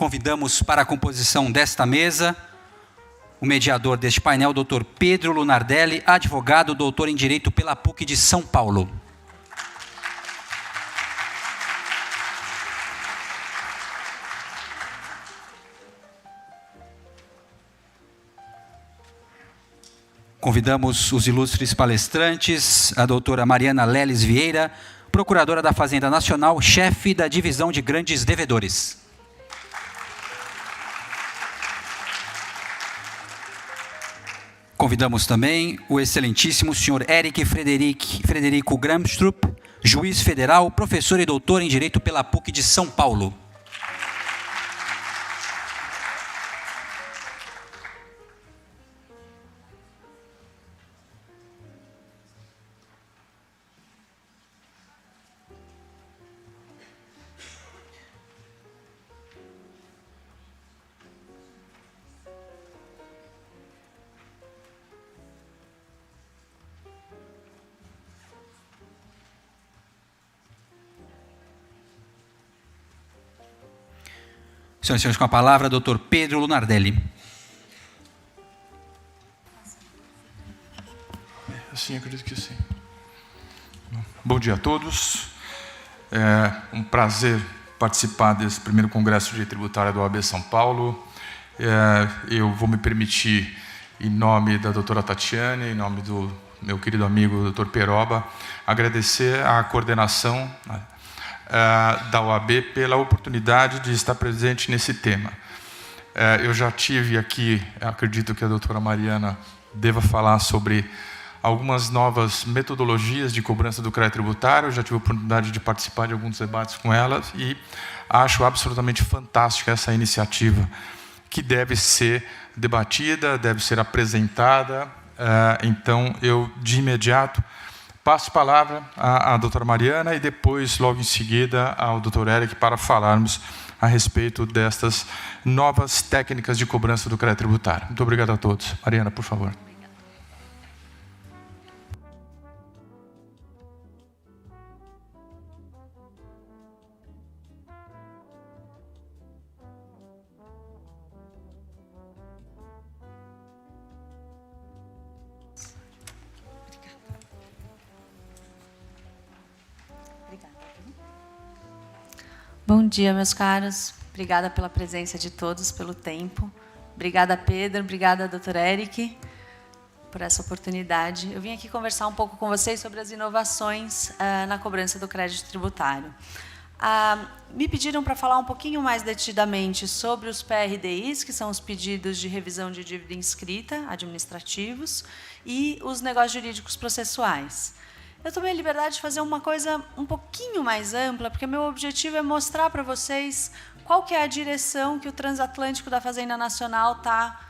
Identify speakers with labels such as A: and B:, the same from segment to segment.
A: Convidamos para a composição desta mesa o mediador deste painel, Dr. Pedro Lunardelli, advogado, doutor em Direito pela PUC de São Paulo. Convidamos os ilustres palestrantes, a doutora Mariana Leles Vieira, procuradora da Fazenda Nacional, chefe da Divisão de Grandes Devedores. Convidamos também o excelentíssimo senhor Eric Frederico Gramstrup, juiz federal, professor e doutor em Direito pela PUC de São Paulo. Senhoras e senhores, com a palavra, doutor Pedro Lunardelli.
B: Sim, acredito que sim. Bom dia a todos. É um prazer participar desse primeiro Congresso de Direito Tributário da OAB São Paulo. Eu vou me permitir, em nome da doutora Tatiane, em nome do meu querido amigo doutor Peroba, agradecer à coordenação da OAB pela oportunidade de estar presente nesse tema. Eu já tive aqui, acredito que a doutora Mariana deva falar sobre algumas novas metodologias de cobrança do crédito tributário. Eu já tive a oportunidade de participar de alguns debates com ela e acho absolutamente fantástica essa iniciativa, que deve ser debatida, deve ser apresentada. Então, eu, de imediato, passo a palavra à doutora Mariana e depois, logo em seguida, ao doutor Eric para falarmos a respeito destas novas técnicas de cobrança do crédito tributário. Muito obrigado a todos. Mariana, por favor.
C: Bom dia, meus caros. Obrigada pela presença de todos, pelo tempo. Obrigada, Pedro. Obrigada, doutor Eric, por essa oportunidade. Eu vim aqui conversar um pouco com vocês sobre as inovações na cobrança do crédito tributário. Me pediram para falar um pouquinho mais detidamente sobre os PRDIs, que são os pedidos de revisão de dívida inscrita, administrativos, e os negócios jurídicos processuais. Eu tomei a liberdade de fazer uma coisa um pouquinho mais ampla, porque meu objetivo é mostrar para vocês qual que é a direção que o transatlântico da Fazenda Nacional tá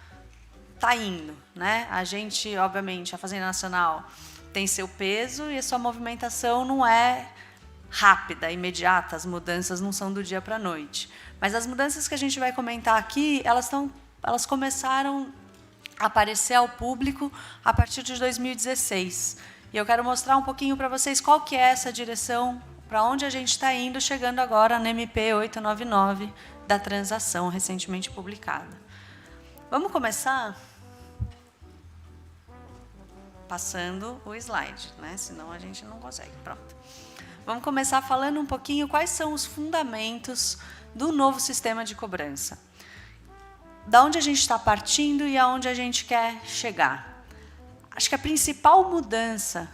C: indo, né? A gente, obviamente, a Fazenda Nacional tem seu peso e a sua movimentação não é rápida, imediata, as mudanças não são do dia para a noite. Mas as mudanças que a gente vai comentar aqui, elas começaram a aparecer ao público a partir de 2016. E eu quero mostrar um pouquinho para vocês qual que é essa direção, para onde a gente está indo, chegando agora na MP 899 da transação, recentemente publicada. Vamos começar passando o slide, né? Senão a gente não consegue. Pronto. Vamos começar falando um pouquinho quais são os fundamentos do novo sistema de cobrança. Da onde a gente está partindo e aonde a gente quer chegar. Acho que a principal mudança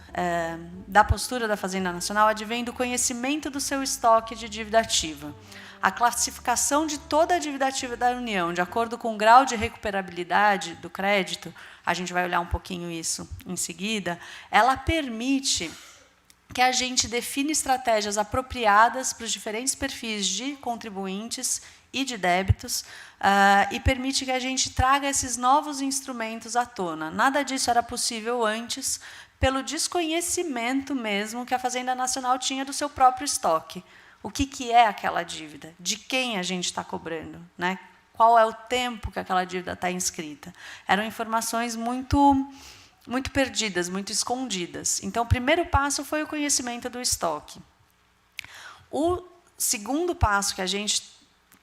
C: da postura da Fazenda Nacional advém do conhecimento do seu estoque de dívida ativa. A classificação de toda a dívida ativa da União, de acordo com o grau de recuperabilidade do crédito, a gente vai olhar um pouquinho isso em seguida, ela permite que a gente defina estratégias apropriadas para os diferentes perfis de contribuintes e de débitos, e permite que a gente traga esses novos instrumentos à tona. Nada disso era possível antes, pelo desconhecimento mesmo que a Fazenda Nacional tinha do seu próprio estoque. O que é aquela dívida? De quem a gente está cobrando? Né? Qual é o tempo que aquela dívida está inscrita? Eram informações muito perdidas, muito escondidas. Então, o primeiro passo foi o conhecimento do estoque. O segundo passo que a gente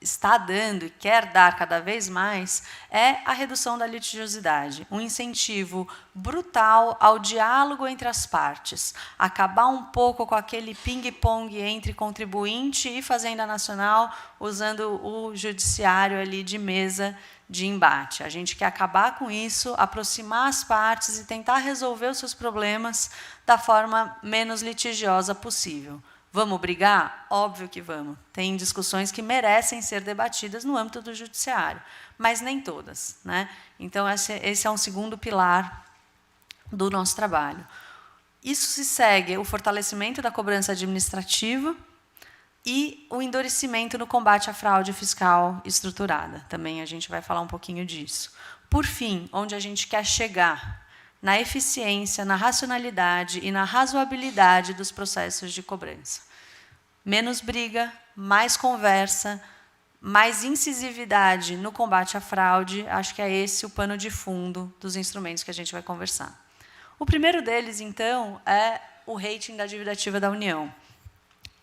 C: está dando e quer dar cada vez mais é a redução da litigiosidade, um incentivo brutal ao diálogo entre as partes, acabar um pouco com aquele ping-pong entre contribuinte e Fazenda Nacional, usando o judiciário ali de mesa de embate. A gente quer acabar com isso, aproximar as partes e tentar resolver os seus problemas da forma menos litigiosa possível. Vamos brigar? Óbvio que vamos. Tem discussões que merecem ser debatidas no âmbito do judiciário, mas nem todas, né? Então, esse é um segundo pilar do nosso trabalho. Isso se segue o fortalecimento da cobrança administrativa e o endurecimento no combate à fraude fiscal estruturada. Também a gente vai falar um pouquinho disso. Por fim, onde a gente quer chegar? Na eficiência, na racionalidade e na razoabilidade dos processos de cobrança. Menos briga, mais conversa, mais incisividade no combate à fraude. Acho que é esse o pano de fundo dos instrumentos que a gente vai conversar. O primeiro deles, então, é o rating da dívida ativa da União.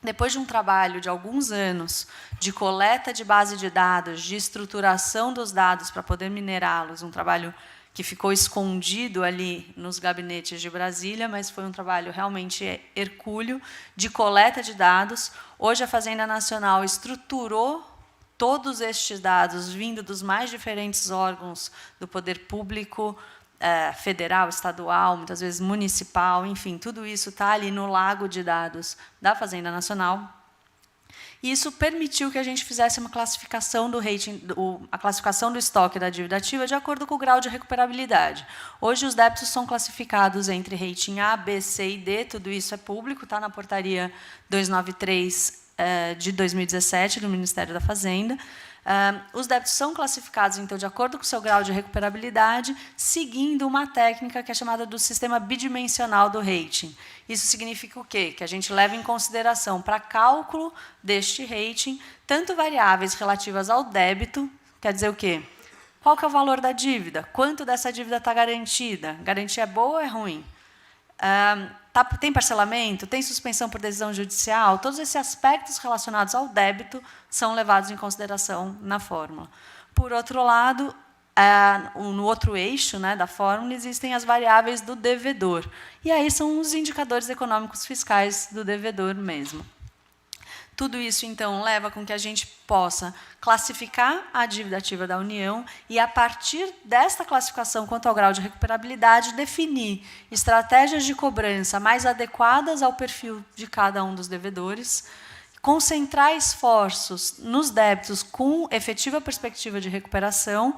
C: Depois de um trabalho de alguns anos de coleta de base de dados, de estruturação dos dados para poder minerá-los, um trabalho que ficou escondido ali nos gabinetes de Brasília, mas foi um trabalho realmente hercúleo de coleta de dados. Hoje, a Fazenda Nacional estruturou todos estes dados, vindo dos mais diferentes órgãos do poder público, federal, estadual, muitas vezes municipal, enfim, tudo isso está ali no lago de dados da Fazenda Nacional. E isso permitiu que a gente fizesse uma classificação do rating, a classificação do estoque da dívida ativa de acordo com o grau de recuperabilidade. Hoje, os débitos são classificados entre rating A, B, C e D, tudo isso é público, está na portaria 293 de 2017 do Ministério da Fazenda. Os débitos são classificados, então, de acordo com o seu grau de recuperabilidade, seguindo uma técnica que é chamada do sistema bidimensional do rating. Isso significa o quê? Que a gente leva em consideração, para cálculo deste rating, tanto variáveis relativas ao débito, quer dizer o quê? Qual que é o valor da dívida? Quanto dessa dívida está garantida? Garantia é boa ou é ruim? Tem parcelamento? Tem suspensão por decisão judicial? Todos esses aspectos relacionados ao débito são levados em consideração na fórmula. Por outro lado, no outro eixo, né, da fórmula, existem as variáveis do devedor. E aí são os indicadores econômicos fiscais do devedor mesmo. Tudo isso, então, leva com que a gente possa classificar a dívida ativa da União e, a partir desta classificação quanto ao grau de recuperabilidade, definir estratégias de cobrança mais adequadas ao perfil de cada um dos devedores, concentrar esforços nos débitos com efetiva perspectiva de recuperação,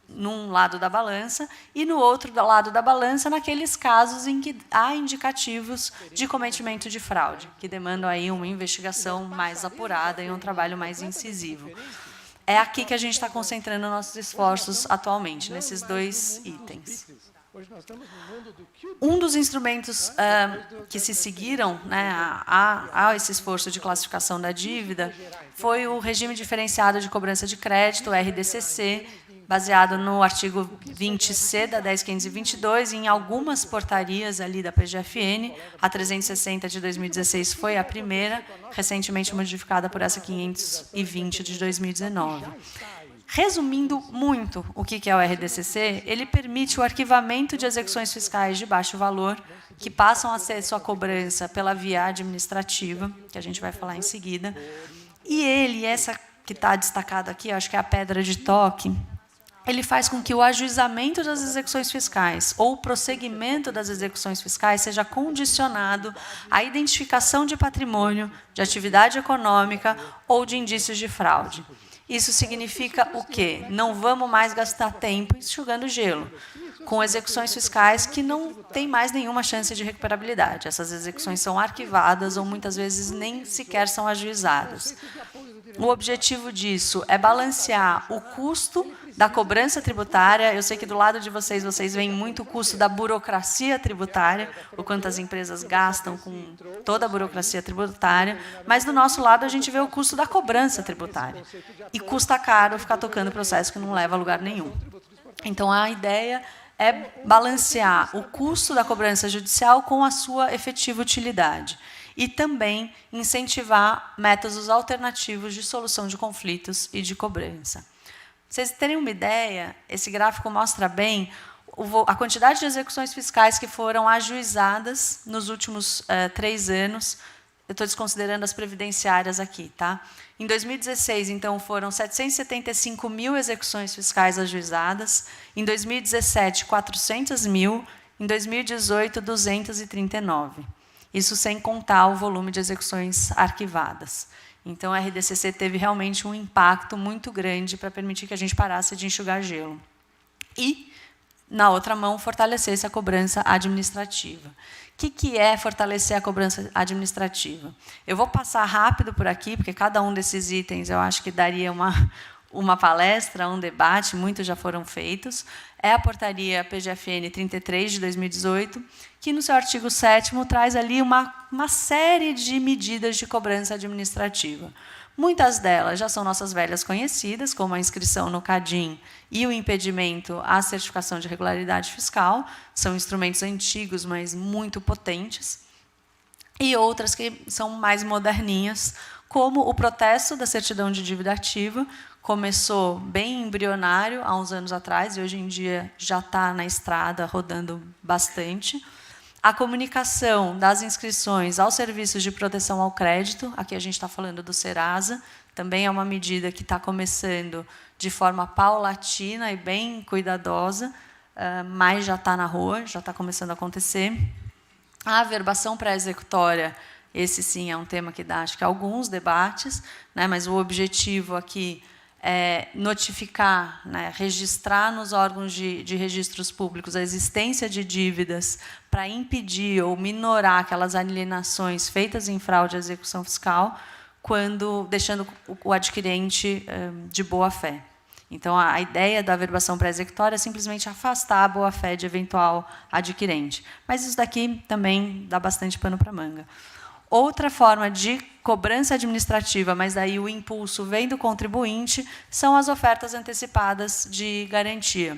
C: num lado da balança, e no outro lado da balança, naqueles casos em que há indicativos de cometimento de fraude, que demandam aí uma investigação mais apurada e um trabalho mais incisivo. É aqui que a gente está concentrando nossos esforços atualmente, nesses dois itens. Um dos instrumentos que se seguiram, né, a esse esforço de classificação da dívida foi o regime diferenciado de cobrança de crédito, o RDCC, baseado no artigo 20C da 10.522, e em algumas portarias ali da PGFN. A 360 de 2016 foi a primeira, recentemente modificada por essa 520 de 2019. Resumindo muito o que é o RDCC, ele permite o arquivamento de execuções fiscais de baixo valor, que passam a ser sua cobrança pela via administrativa, que a gente vai falar em seguida. E ele, essa que está destacada aqui, acho que é a pedra de toque, ele faz com que o ajuizamento das execuções fiscais ou o prosseguimento das execuções fiscais seja condicionado à identificação de patrimônio, de atividade econômica ou de indícios de fraude. Isso significa o quê? Não vamos mais gastar tempo enxugando gelo, com execuções fiscais que não têm mais nenhuma chance de recuperabilidade. Essas execuções são arquivadas ou, muitas vezes, nem sequer são ajuizadas. O objetivo disso é balancear o custo da cobrança tributária. Eu sei que, do lado de vocês veem muito o custo da burocracia tributária, o quanto as empresas gastam com toda a burocracia tributária, mas, do nosso lado, a gente vê o custo da cobrança tributária. E custa caro ficar tocando processo que não leva a lugar nenhum. Então, a ideia é balancear o custo da cobrança judicial com a sua efetiva utilidade. e também incentivar métodos alternativos de solução de conflitos e de cobrança. Pra vocês terem uma ideia, esse gráfico mostra bem a quantidade de execuções fiscais que foram ajuizadas nos últimos 3 anos. Eu estou desconsiderando as previdenciárias aqui, tá? Em 2016, então, foram 775 mil execuções fiscais ajuizadas. Em 2017, 400 mil. Em 2018, 239. Isso sem contar o volume de execuções arquivadas. Então, a RDCC teve realmente um impacto muito grande para permitir que a gente parasse de enxugar gelo. E, na outra mão, fortalecesse a cobrança administrativa. O que é fortalecer a cobrança administrativa? Eu vou passar rápido por aqui, porque cada um desses itens eu acho que daria uma palestra, um debate, muitos já foram feitos. É a portaria PGFN 33, de 2018, que, no seu artigo 7º, traz ali uma série de medidas de cobrança administrativa. Muitas delas já são nossas velhas conhecidas, como a inscrição no CADIM e o impedimento à certificação de regularidade fiscal. São instrumentos antigos, mas muito potentes. E outras que são mais moderninhas, como o protesto da certidão de dívida ativa. Começou bem embrionário há uns anos atrás, e hoje em dia já está na estrada, rodando bastante. A comunicação das inscrições aos serviços de proteção ao crédito, aqui a gente está falando do Serasa, também é uma medida que está começando de forma paulatina e bem cuidadosa, mas já está na rua, já está começando a acontecer. A averbação pré-executória, esse sim é um tema que dá, acho que, alguns debates, né, mas o objetivo aqui é notificar, né, registrar nos órgãos de registros públicos a existência de dívidas para impedir ou minorar aquelas alienações feitas em fraude à execução fiscal, deixando o adquirente de boa-fé. Então, a ideia da averbação pré-executória é simplesmente afastar a boa-fé de eventual adquirente. Mas isso daqui também dá bastante pano para manga. Outra forma de cobrança administrativa, mas daí o impulso vem do contribuinte, são as ofertas antecipadas de garantia.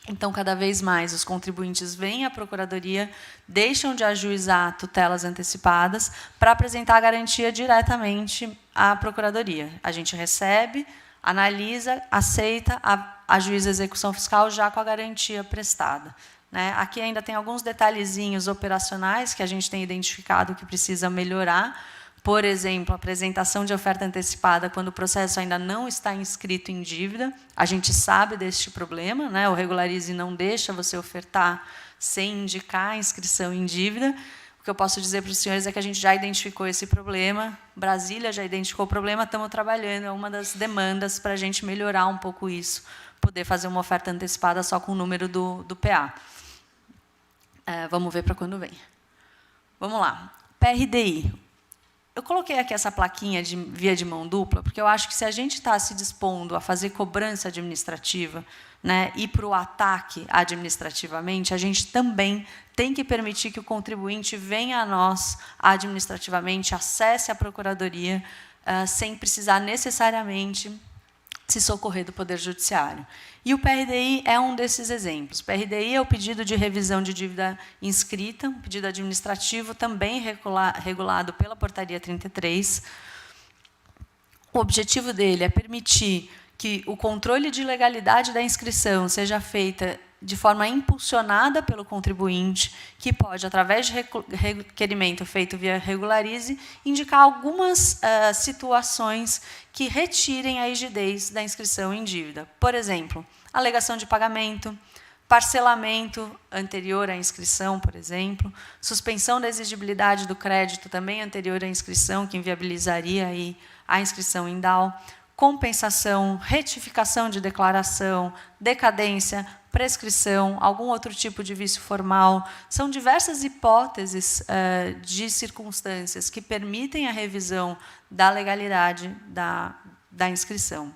C: Então, cada vez mais, os contribuintes vêm à Procuradoria, deixam de ajuizar tutelas antecipadas para apresentar a garantia diretamente à Procuradoria. A gente recebe, analisa, aceita, ajuiza a execução fiscal já com a garantia prestada. Aqui ainda tem alguns detalhezinhos operacionais que a gente tem identificado que precisa melhorar. Por exemplo, a apresentação de oferta antecipada quando o processo ainda não está inscrito em dívida. A gente sabe deste problema, né? O Regularize não deixa você ofertar sem indicar a inscrição em dívida. O que eu posso dizer para os senhores é que a gente já identificou esse problema, Brasília já identificou o problema, estamos trabalhando, é uma das demandas para a gente melhorar um pouco isso, poder fazer uma oferta antecipada só com o número do PA. Vamos ver para quando vem. Vamos lá. PRDI. Eu coloquei aqui essa plaquinha de via de mão dupla, porque eu acho que, se a gente está se dispondo a fazer cobrança administrativa, né, ir para o ataque administrativamente, a gente também tem que permitir que o contribuinte venha a nós administrativamente, acesse a Procuradoria, sem precisar necessariamente se socorrer do Poder Judiciário. E o PRDI é um desses exemplos. O PRDI é o pedido de revisão de dívida inscrita, um pedido administrativo também regulado pela Portaria 33. O objetivo dele é permitir que o controle de legalidade da inscrição seja feita de forma impulsionada pelo contribuinte, que pode, através de requerimento feito via Regularize, indicar algumas situações que retirem a rigidez da inscrição em dívida. Por exemplo, alegação de pagamento, parcelamento anterior à inscrição, por exemplo, suspensão da exigibilidade do crédito também anterior à inscrição, que inviabilizaria aí a inscrição em DAO, compensação, retificação de declaração, decadência, prescrição, algum outro tipo de vício formal. São diversas hipóteses de circunstâncias que permitem a revisão da legalidade da inscrição.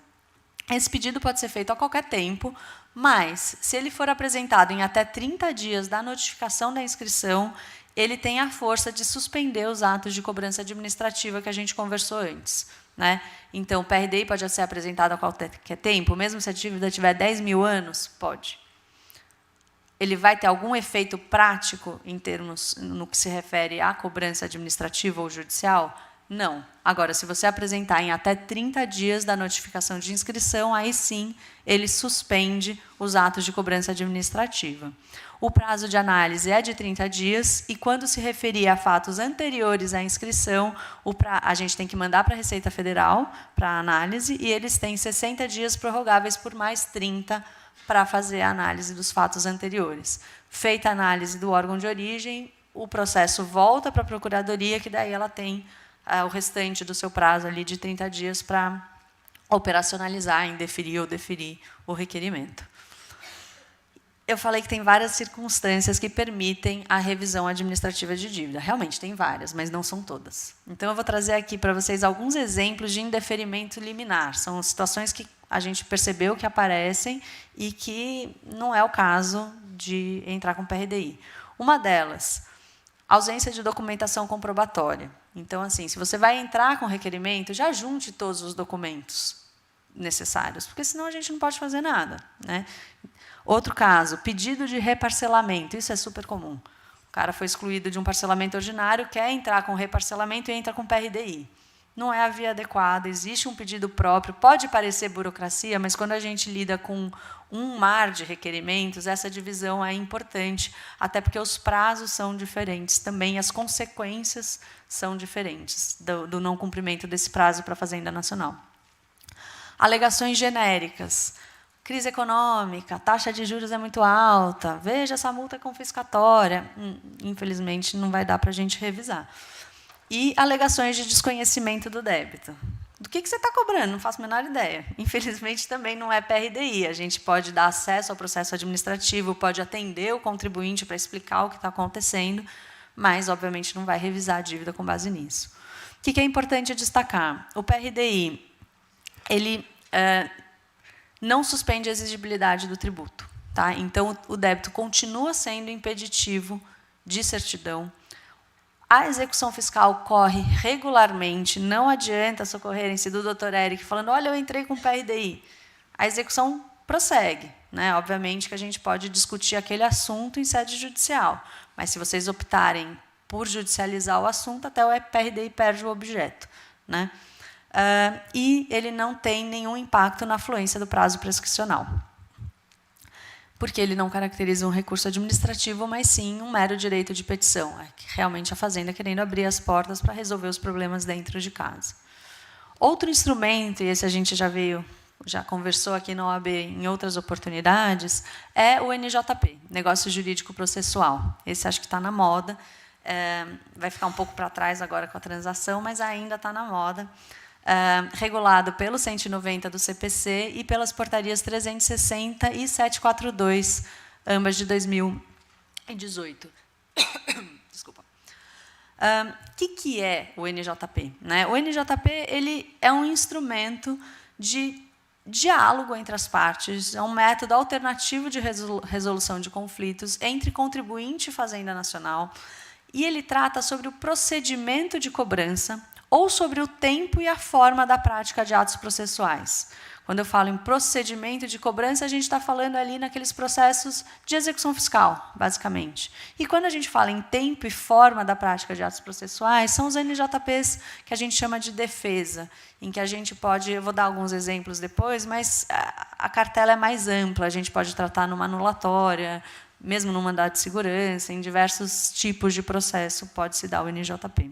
C: Esse pedido pode ser feito a qualquer tempo, mas, se ele for apresentado em até 30 dias da notificação da inscrição, ele tem a força de suspender os atos de cobrança administrativa que a gente conversou antes. Então, o PRDI pode ser apresentado a qualquer tempo, mesmo se a dívida tiver 10 mil anos? Pode. ele vai ter algum efeito prático em termos no que se refere à cobrança administrativa ou judicial? Não. Agora, se você apresentar em até 30 dias da notificação de inscrição, aí sim ele suspende os atos de cobrança administrativa. O prazo de análise é de 30 dias e, quando se referir a fatos anteriores à inscrição, a gente tem que mandar para a Receita Federal para análise e eles têm 60 dias prorrogáveis por mais 30 para fazer a análise dos fatos anteriores. Feita a análise do órgão de origem, o processo volta para a Procuradoria, que daí ela tem o restante do seu prazo ali de 30 dias para operacionalizar, indeferir ou deferir o requerimento. Eu falei que tem várias circunstâncias que permitem a revisão administrativa de dívida. Realmente, tem várias, mas não são todas. Então, eu vou trazer aqui para vocês alguns exemplos de indeferimento liminar. São situações que a gente percebeu que aparecem e que não é o caso de entrar com PRDI. Uma delas, ausência de documentação comprobatória. Então, assim, se você vai entrar com requerimento, já junte todos os documentos necessários, porque senão a gente não pode fazer nada, né? Outro caso, pedido de reparcelamento. Isso é super comum. O cara foi excluído de um parcelamento ordinário, quer entrar com reparcelamento e entra com PRDI. Não é a via adequada, existe um pedido próprio. Pode parecer burocracia, mas quando a gente lida com um mar de requerimentos, essa divisão é importante, até porque os prazos são diferentes, também as consequências são diferentes do não cumprimento desse prazo para a Fazenda Nacional. Alegações genéricas. Crise econômica, taxa de juros é muito alta, veja, essa multa é confiscatória. Infelizmente, não vai dar para a gente revisar. E alegações de desconhecimento do débito. Do que você está cobrando? Não faço a menor ideia. Infelizmente, também não é PRDI. A gente pode dar acesso ao processo administrativo, pode atender o contribuinte para explicar o que está acontecendo, mas, obviamente, não vai revisar a dívida com base nisso. O que é importante destacar? O PRDI, ele não suspende a exigibilidade do tributo. Tá? Então, o débito continua sendo impeditivo de certidão. A execução fiscal corre regularmente, não adianta socorrerem-se do Dr. Eric falando, olha, eu entrei com PRDI. A execução prossegue. Né? Obviamente que a gente pode discutir aquele assunto em sede judicial, mas se vocês optarem por judicializar o assunto, até o PRDI perde o objeto. Né? E ele não tem nenhum impacto na fluência do prazo prescricional, porque ele não caracteriza um recurso administrativo, mas sim um mero direito de petição. É realmente a Fazenda querendo abrir as portas para resolver os problemas dentro de casa. Outro instrumento, e esse a gente já conversou aqui na OAB em outras oportunidades, é o NJP, Negócio Jurídico Processual. Esse acho que está na moda, vai ficar um pouco para trás agora com a transação, mas ainda está na moda. Regulado pelo 190 do CPC e pelas portarias 360 e 742, ambas de 2018. Desculpa. O que é o NJP? Né? O NJP ele é um instrumento de diálogo entre as partes, é um método alternativo de resolução de conflitos entre contribuinte e Fazenda Nacional, e ele trata sobre o procedimento de cobrança ou sobre o tempo e a forma da prática de atos processuais. Quando eu falo em procedimento de cobrança, a gente está falando ali naqueles processos de execução fiscal, basicamente. E quando a gente fala em tempo e forma da prática de atos processuais, são os NJPs que a gente chama de defesa, em que a gente pode, eu vou dar alguns exemplos depois, mas a cartela é mais ampla, a gente pode tratar numa anulatória, mesmo no mandado de segurança, em diversos tipos de processo pode-se dar o NJP.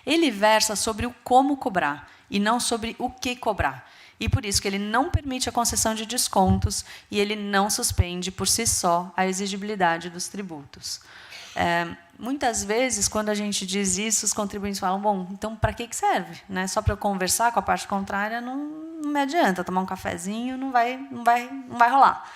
C: Ele versa sobre o como cobrar e não sobre o que cobrar. E por isso que ele não permite a concessão de descontos e ele não suspende por si só a exigibilidade dos tributos. Muitas vezes, quando a gente diz isso, os contribuintes falam, bom, então para que serve? Né? Só para eu conversar com a parte contrária não me adianta, tomar um cafezinho não vai rolar.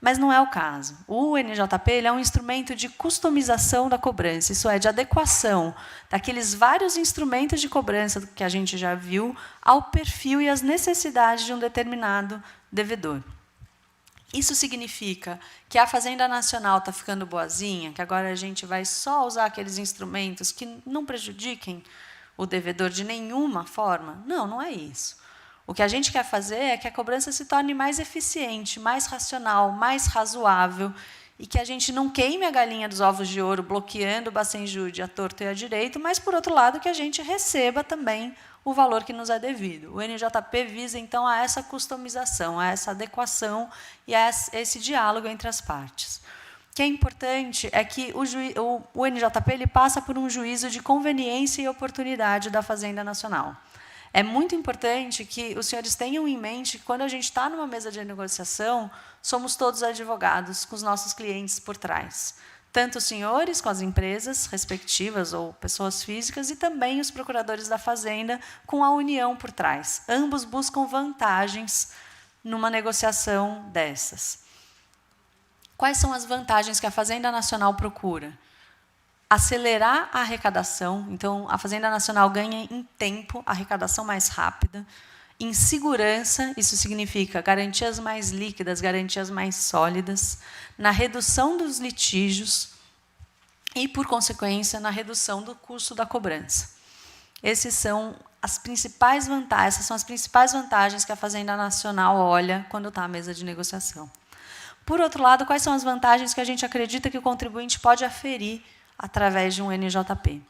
C: Mas não é o caso. O NJP ele é um instrumento de customização da cobrança, isso é, de adequação daqueles vários instrumentos de cobrança que a gente já viu ao perfil e às necessidades de um determinado devedor. Isso significa que a Fazenda Nacional está ficando boazinha, que agora a gente vai só usar aqueles instrumentos que não prejudiquem o devedor de nenhuma forma? Não, não é isso. O que a gente quer fazer é que a cobrança se torne mais eficiente, mais racional, mais razoável e que a gente não queime a galinha dos ovos de ouro, bloqueando o Bacenjude à torto e à direito, mas, por outro lado, que a gente receba também o valor que nos é devido. O NJP visa, então, a essa customização, a essa adequação e a esse diálogo entre as partes. O que é importante é que o NJP ele passa por um juízo de conveniência e oportunidade da Fazenda Nacional. É muito importante que os senhores tenham em mente que, quando a gente está numa mesa de negociação, somos todos advogados, com os nossos clientes por trás. Tanto os senhores com as empresas respectivas ou pessoas físicas, e também os procuradores da Fazenda com a União por trás. Ambos buscam vantagens numa negociação dessas. Quais são as vantagens que a Fazenda Nacional procura? Acelerar a arrecadação. Então, a Fazenda Nacional ganha em tempo, arrecadação mais rápida. Em segurança, isso significa garantias mais líquidas, garantias mais sólidas, na redução dos litígios e, por consequência, na redução do custo da cobrança. Essas são as principais vantagens que a Fazenda Nacional olha quando está à mesa de negociação. Por outro lado, quais são as vantagens que a gente acredita que o contribuinte pode aferir através de um NJP?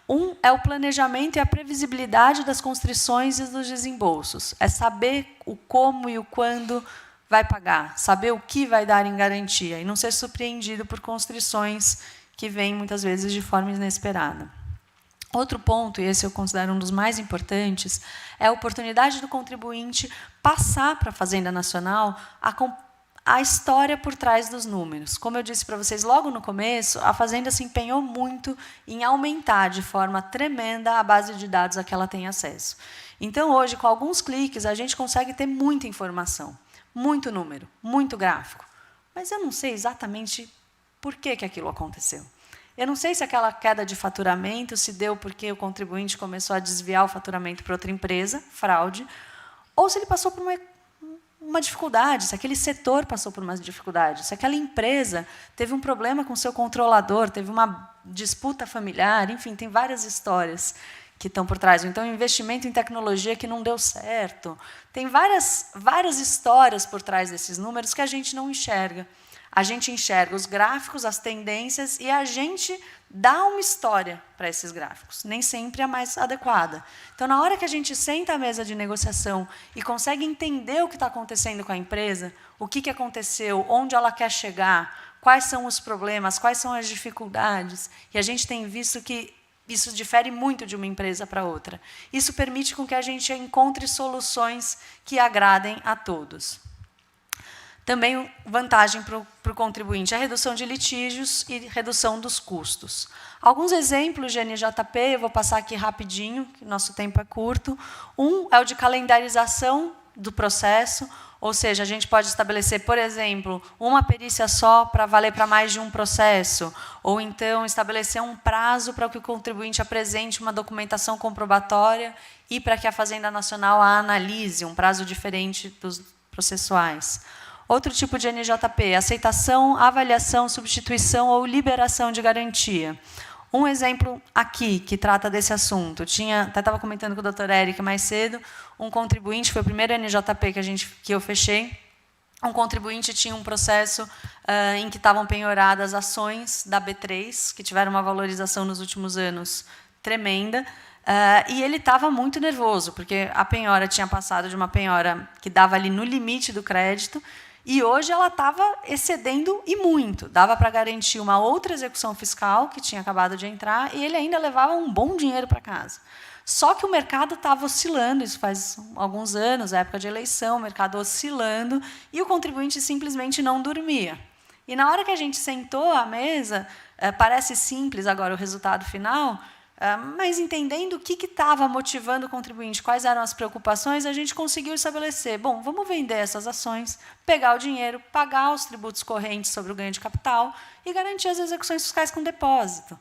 C: Um é o planejamento e a previsibilidade das constrições e dos desembolsos. É saber o como e o quando vai pagar, saber o que vai dar em garantia e não ser surpreendido por constrições que vêm, muitas vezes, de forma inesperada. Outro ponto, e esse eu considero um dos mais importantes, é a oportunidade do contribuinte passar para a Fazenda Nacional a história por trás dos números. Como eu disse para vocês logo no começo, a Fazenda se empenhou muito em aumentar de forma tremenda a base de dados a que ela tem acesso. Então, hoje, com alguns cliques, a gente consegue ter muita informação, muito número, muito gráfico. Mas eu não sei exatamente por que aquilo aconteceu. Eu não sei se aquela queda de faturamento se deu porque o contribuinte começou a desviar o faturamento para outra empresa, fraude, ou se ele passou por uma dificuldade, se aquele setor passou por uma dificuldade, se aquela empresa teve um problema com seu controlador, teve uma disputa familiar, enfim, tem várias histórias que estão por trás. Então, investimento em tecnologia que não deu certo. Tem várias histórias por trás desses números que a gente não enxerga. A gente enxerga os gráficos, as tendências, e a gente dá uma história para esses gráficos, nem sempre a mais adequada. Então, na hora que a gente senta à mesa de negociação e consegue entender o que está acontecendo com a empresa, o que aconteceu, onde ela quer chegar, quais são os problemas, quais são as dificuldades, e a gente tem visto que isso difere muito de uma empresa para outra. Isso permite com que a gente encontre soluções que agradem a todos. Também vantagem para o contribuinte, a redução de litígios e redução dos custos. Alguns exemplos de NJP, eu vou passar aqui rapidinho, que nosso tempo é curto. Um é o de calendarização do processo, ou seja, a gente pode estabelecer, por exemplo, uma perícia só para valer para mais de um processo, ou então estabelecer um prazo para que o contribuinte apresente uma documentação comprobatória e para que a Fazenda Nacional a analise, um prazo diferente dos processuais. Outro tipo de NJP, aceitação, avaliação, substituição ou liberação de garantia. Um exemplo aqui, que trata desse assunto. Até estava comentando com o doutor Eric mais cedo, um contribuinte, foi o primeiro NJP que eu fechei, um contribuinte tinha um processo em que estavam penhoradas ações da B3, que tiveram uma valorização nos últimos anos tremenda, e ele estava muito nervoso, porque a penhora tinha passado de uma penhora que dava ali no limite do crédito, e hoje ela estava excedendo e muito. Dava para garantir uma outra execução fiscal, que tinha acabado de entrar, e ele ainda levava um bom dinheiro para casa. Só que o mercado estava oscilando, isso faz alguns anos, época de eleição, o mercado oscilando, e o contribuinte simplesmente não dormia. E, na hora que a gente sentou à mesa, parece simples agora o resultado final, mas entendendo o que estava motivando o contribuinte, quais eram as preocupações, a gente conseguiu estabelecer, bom, vamos vender essas ações, pegar o dinheiro, pagar os tributos correntes sobre o ganho de capital e garantir as execuções fiscais com depósito.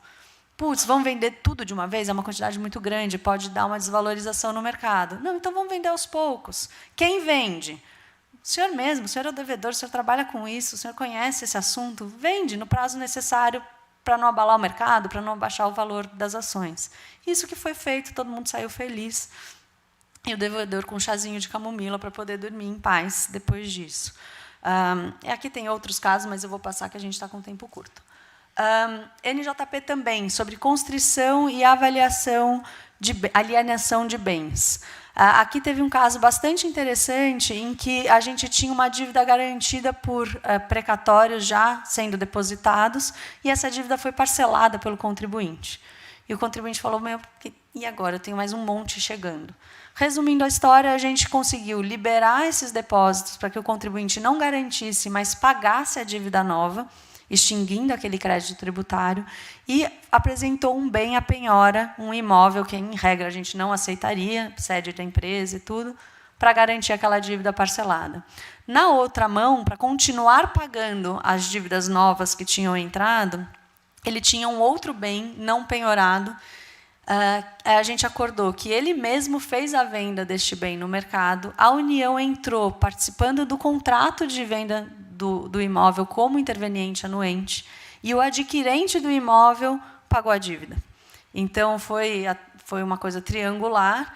C: Putz, vamos vender tudo de uma vez? É uma quantidade muito grande, pode dar uma desvalorização no mercado. Não, então vamos vender aos poucos. Quem vende? O senhor mesmo, o senhor é o devedor, o senhor trabalha com isso, o senhor conhece esse assunto, vende no prazo necessário para não abalar o mercado, para não abaixar o valor das ações. Isso que foi feito, todo mundo saiu feliz. E o devedor com um chazinho de camomila para poder dormir em paz depois disso. Aqui tem outros casos, mas eu vou passar que a gente está com tempo curto. NJP também, sobre constrição e avaliação de alienação de bens. Aqui teve um caso bastante interessante em que a gente tinha uma dívida garantida por precatórios já sendo depositados e essa dívida foi parcelada pelo contribuinte. E o contribuinte falou, e agora? Eu tenho mais um monte chegando. Resumindo a história, a gente conseguiu liberar esses depósitos para que o contribuinte não garantisse, mas pagasse a dívida nova, extinguindo aquele crédito tributário, e apresentou um bem à penhora, um imóvel que, em regra, a gente não aceitaria, sede da empresa e tudo, para garantir aquela dívida parcelada. Na outra mão, para continuar pagando as dívidas novas que tinham entrado, ele tinha um outro bem não penhorado. A gente acordou que ele mesmo fez a venda deste bem no mercado, a União entrou participando do contrato de venda do imóvel como interveniente anuente, e o adquirente do imóvel pagou a dívida. Então, foi uma coisa triangular.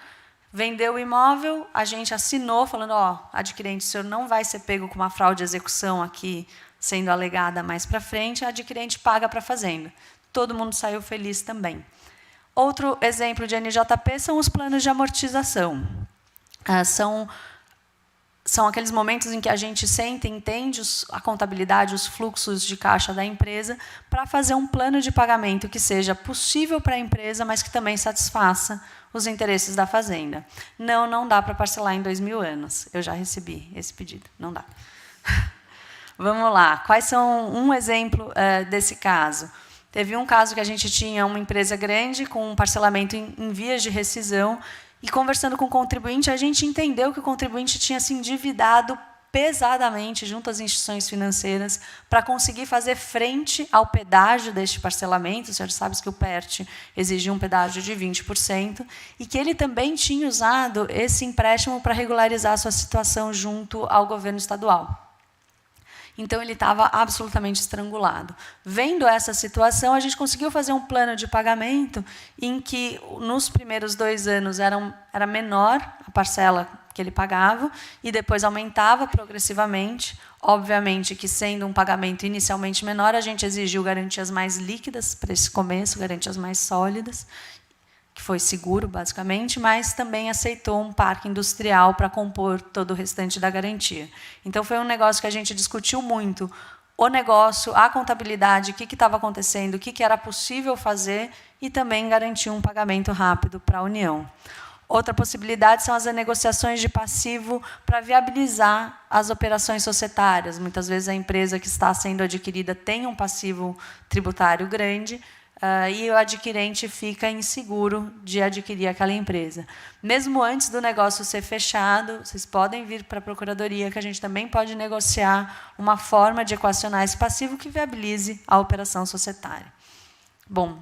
C: Vendeu o imóvel, a gente assinou, falando, adquirente, o senhor não vai ser pego com uma fraude de execução aqui, sendo alegada mais para frente, a adquirente paga para a fazenda. Todo mundo saiu feliz também. Outro exemplo de NJP são os planos de amortização. São aqueles momentos em que a gente senta e entende a contabilidade, os fluxos de caixa da empresa, para fazer um plano de pagamento que seja possível para a empresa, mas que também satisfaça os interesses da fazenda. Não dá para parcelar em 2.000 anos. Eu já recebi esse pedido. Não dá. Vamos lá. Quais são um exemplo desse caso? Teve um caso que a gente tinha uma empresa grande com um parcelamento em vias de rescisão, e conversando com o contribuinte, a gente entendeu que o contribuinte tinha se endividado pesadamente junto às instituições financeiras para conseguir fazer frente ao pedágio deste parcelamento. O senhor sabe que o PERT exigia um pedágio de 20%, e que ele também tinha usado esse empréstimo para regularizar a sua situação junto ao governo estadual. Então, ele estava absolutamente estrangulado. Vendo essa situação, a gente conseguiu fazer um plano de pagamento em que, nos primeiros 2 anos, era menor a parcela que ele pagava, e depois aumentava progressivamente. Obviamente que, sendo um pagamento inicialmente menor, a gente exigiu garantias mais líquidas para esse começo, garantias mais sólidas, que foi seguro, basicamente, mas também aceitou um parque industrial para compor todo o restante da garantia. Então, foi um negócio que a gente discutiu muito. O negócio, a contabilidade, o que estava acontecendo, o que era possível fazer, e também garantir um pagamento rápido para a União. Outra possibilidade são as negociações de passivo para viabilizar as operações societárias. Muitas vezes, a empresa que está sendo adquirida tem um passivo tributário grande, e o adquirente fica inseguro de adquirir aquela empresa. Mesmo antes do negócio ser fechado, vocês podem vir para a Procuradoria, que a gente também pode negociar uma forma de equacionar esse passivo que viabilize a operação societária. Bom,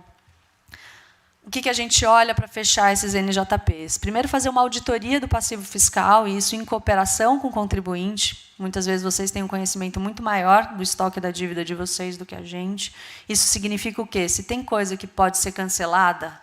C: o que a gente olha para fechar esses NJPs? Primeiro, fazer uma auditoria do passivo fiscal, e isso em cooperação com o contribuinte. Muitas vezes vocês têm um conhecimento muito maior do estoque da dívida de vocês do que a gente. Isso significa o quê? Se tem coisa que pode ser cancelada,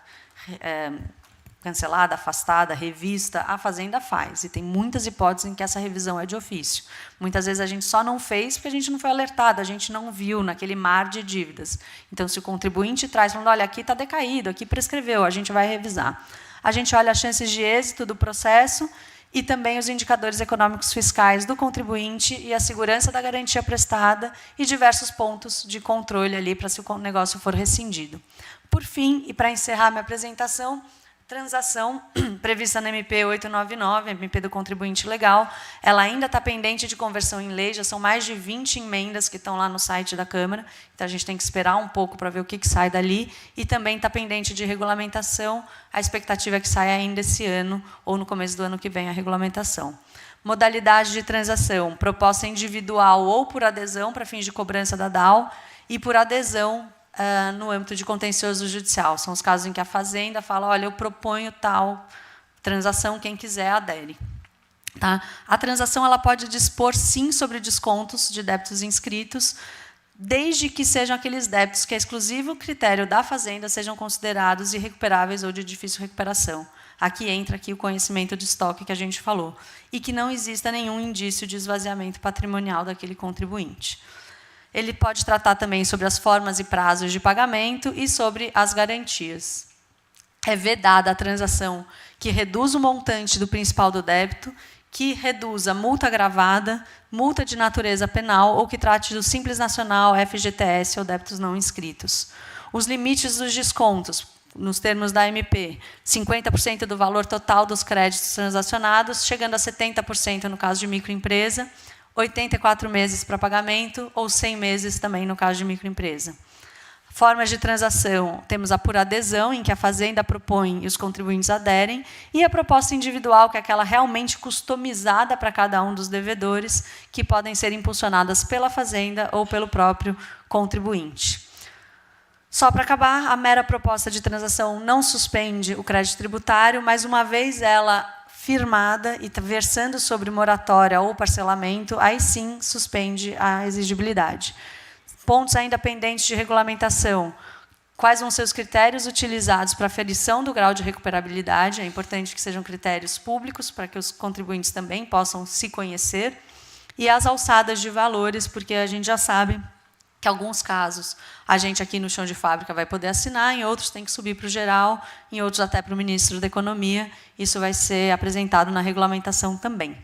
C: afastada, revista, a Fazenda faz. E tem muitas hipóteses em que essa revisão é de ofício. Muitas vezes a gente só não fez porque a gente não foi alertado, a gente não viu naquele mar de dívidas. Então, se o contribuinte traz, falando, olha, aqui está decaído, aqui prescreveu, a gente vai revisar. A gente olha as chances de êxito do processo e também os indicadores econômicos fiscais do contribuinte e a segurança da garantia prestada e diversos pontos de controle ali para se o negócio for rescindido. Por fim, e para encerrar minha apresentação, transação prevista na MP 899, MP do contribuinte legal, ela ainda está pendente de conversão em lei, já são mais de 20 emendas que estão lá no site da Câmara, então a gente tem que esperar um pouco para ver o que sai dali, e também está pendente de regulamentação, a expectativa é que saia ainda esse ano, ou no começo do ano que vem, a regulamentação. Modalidade de transação, proposta individual ou por adesão para fins de cobrança da DAO, e por adesão no âmbito de contencioso judicial. São os casos em que a Fazenda fala, olha, eu proponho tal transação, quem quiser adere. Tá? A transação ela pode dispor, sim, sobre descontos de débitos inscritos, desde que sejam aqueles débitos que, a exclusivo critério da Fazenda, sejam considerados irrecuperáveis ou de difícil recuperação. Aqui entra o conhecimento de estoque que a gente falou. E que não exista nenhum indício de esvaziamento patrimonial daquele contribuinte. Ele pode tratar também sobre as formas e prazos de pagamento e sobre as garantias. É vedada a transação que reduz o montante do principal do débito, que reduza multa agravada, multa de natureza penal ou que trate do Simples Nacional, FGTS ou débitos não inscritos. Os limites dos descontos, nos termos da MP, 50% do valor total dos créditos transacionados, chegando a 70% no caso de microempresa, 84 meses para pagamento ou 100 meses também no caso de microempresa. Formas de transação, temos a por adesão, em que a Fazenda propõe e os contribuintes aderem, e a proposta individual, que é aquela realmente customizada para cada um dos devedores, que podem ser impulsionadas pela Fazenda ou pelo próprio contribuinte. Só para acabar, a mera proposta de transação não suspende o crédito tributário, mas uma vez ela firmada e versando sobre moratória ou parcelamento, aí sim suspende a exigibilidade. Pontos ainda pendentes de regulamentação. Quais vão ser os critérios utilizados para a aferição do grau de recuperabilidade? É importante que sejam critérios públicos, para que os contribuintes também possam se conhecer. E as alçadas de valores, porque a gente já sabe que, em alguns casos, a gente aqui no chão de fábrica vai poder assinar, em outros tem que subir para o geral, em outros até para o Ministro da Economia. Isso vai ser apresentado na regulamentação também.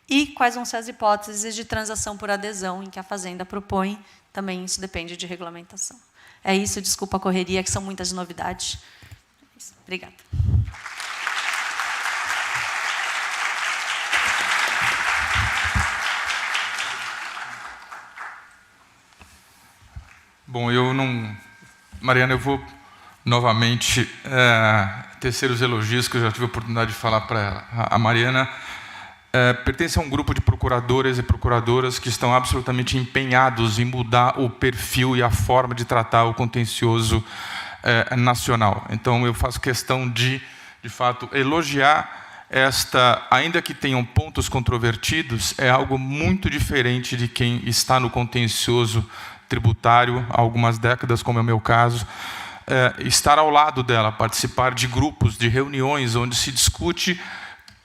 C: E quais vão ser as hipóteses de transação por adesão, em que a Fazenda propõe. Também isso depende de regulamentação. É isso, desculpa a correria, que são muitas novidades. Obrigada.
B: Bom, Mariana, eu vou novamente tecer os elogios que eu já tive a oportunidade de falar para ela. A Mariana pertence a um grupo de procuradores e procuradoras que estão absolutamente empenhados em mudar o perfil e a forma de tratar o contencioso nacional. Então, eu faço questão de fato, elogiar esta, ainda que tenham pontos controvertidos, é algo muito diferente de quem está no contencioso tributário há algumas décadas, como é o meu caso, estar ao lado dela, participar de grupos, de reuniões, onde se discute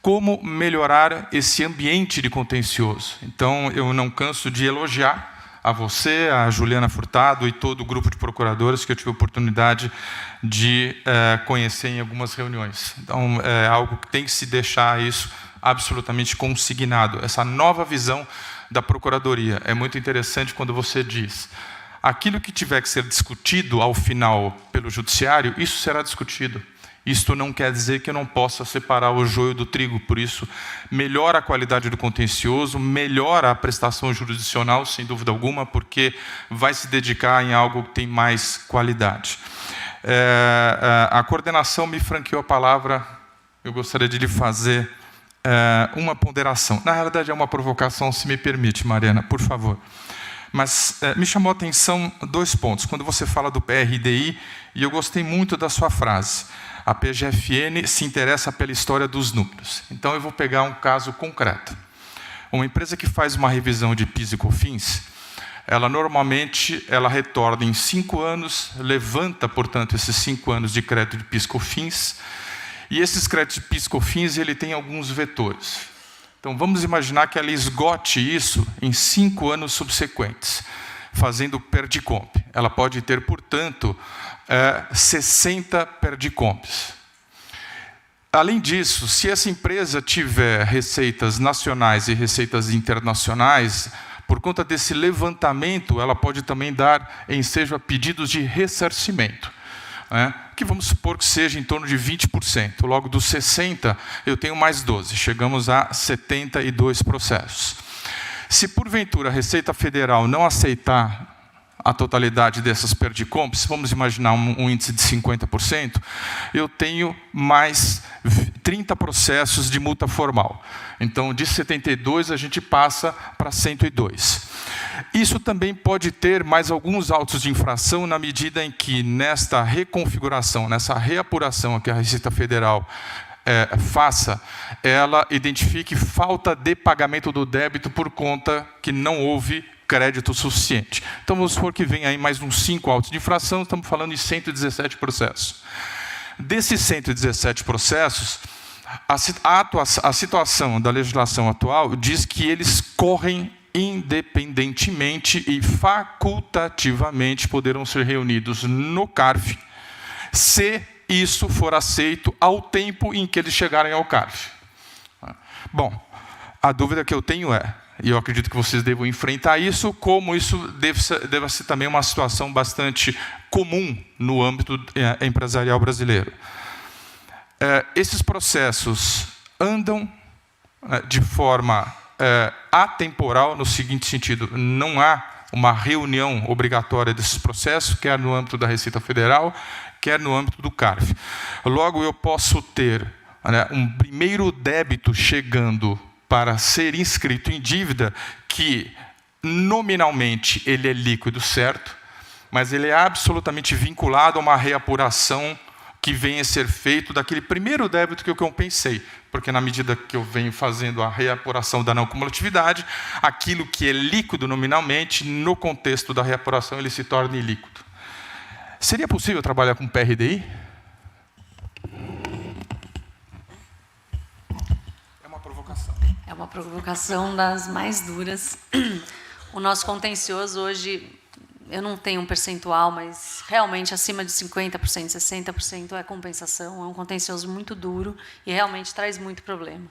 B: como melhorar esse ambiente de contencioso. Então, eu não canso de elogiar a você, a Juliana Furtado e todo o grupo de procuradores que eu tive a oportunidade de conhecer em algumas reuniões. Então, é algo que tem que se deixar isso absolutamente consignado. Essa nova visão da Procuradoria. É muito interessante quando você diz: aquilo que tiver que ser discutido ao final pelo Judiciário, isso será discutido. Isto não quer dizer que eu não possa separar o joio do trigo, por isso melhora a qualidade do contencioso, melhora a prestação jurisdicional, sem dúvida alguma, porque vai se dedicar em algo que tem mais qualidade. A coordenação me franqueou a palavra, eu gostaria de lhe fazer uma ponderação. Na realidade é uma provocação, se me permite, Mariana, por favor. Mas me chamou a atenção 2 pontos. Quando você fala do PRDI, e eu gostei muito da sua frase, a PGFN se interessa pela história dos números. Então, eu vou pegar um caso concreto. Uma empresa que faz uma revisão de PIS e COFINS, ela normalmente retorna em 5 anos, levanta, portanto, esses 5 anos de crédito de PIS e COFINS, e esses créditos de PIS e COFINS ele tem alguns vetores. Então, vamos imaginar que ela esgote isso em 5 anos subsequentes, fazendo PERDICOMP. Ela pode ter, portanto, 60 PERDICOMPs. Além disso, se essa empresa tiver receitas nacionais e receitas internacionais, por conta desse levantamento, ela pode também dar ensejo a pedidos de ressarcimento, que vamos supor que seja em torno de 20%. Logo dos 60, eu tenho mais 12, chegamos a 72 processos. Se, porventura, a Receita Federal não aceitar a totalidade dessas PERDICOMPs, vamos imaginar um índice de 50%, eu tenho mais 30 processos de multa formal. Então, de 72, a gente passa para 102. Isso também pode ter mais alguns autos de infração na medida em que, nesta reconfiguração, nessa reapuração que a Receita Federal faça, ela identifique falta de pagamento do débito por conta que não houve crédito suficiente. Então, vamos supor que vem aí mais uns 5 autos de infração, estamos falando de 117 processos. Desses 117 processos, A situação da legislação atual diz que eles correm independentemente e facultativamente poderão ser reunidos no CARF, se isso for aceito ao tempo em que eles chegarem ao CARF. Bom, a dúvida que eu tenho é, e eu acredito que vocês devam enfrentar isso, como isso deve ser também uma situação bastante comum no âmbito empresarial brasileiro. Esses processos andam de forma atemporal, no seguinte sentido: não há uma reunião obrigatória desses processos, quer no âmbito da Receita Federal, quer no âmbito do CARF. Logo, eu posso ter um primeiro débito chegando para ser inscrito em dívida, que nominalmente ele é líquido, certo, mas ele é absolutamente vinculado a uma reapuração que venha a ser feito daquele primeiro débito que eu pensei, porque na medida que eu venho fazendo a reapuração da não cumulatividade, aquilo que é líquido nominalmente, no contexto da reapuração, ele se torna ilíquido. Seria possível trabalhar com PRDI? É uma provocação.
C: É uma provocação das mais duras. O nosso contencioso hoje, eu não tenho um percentual, mas realmente acima de 50%, 60% é compensação. É um contencioso muito duro e realmente traz muito problema.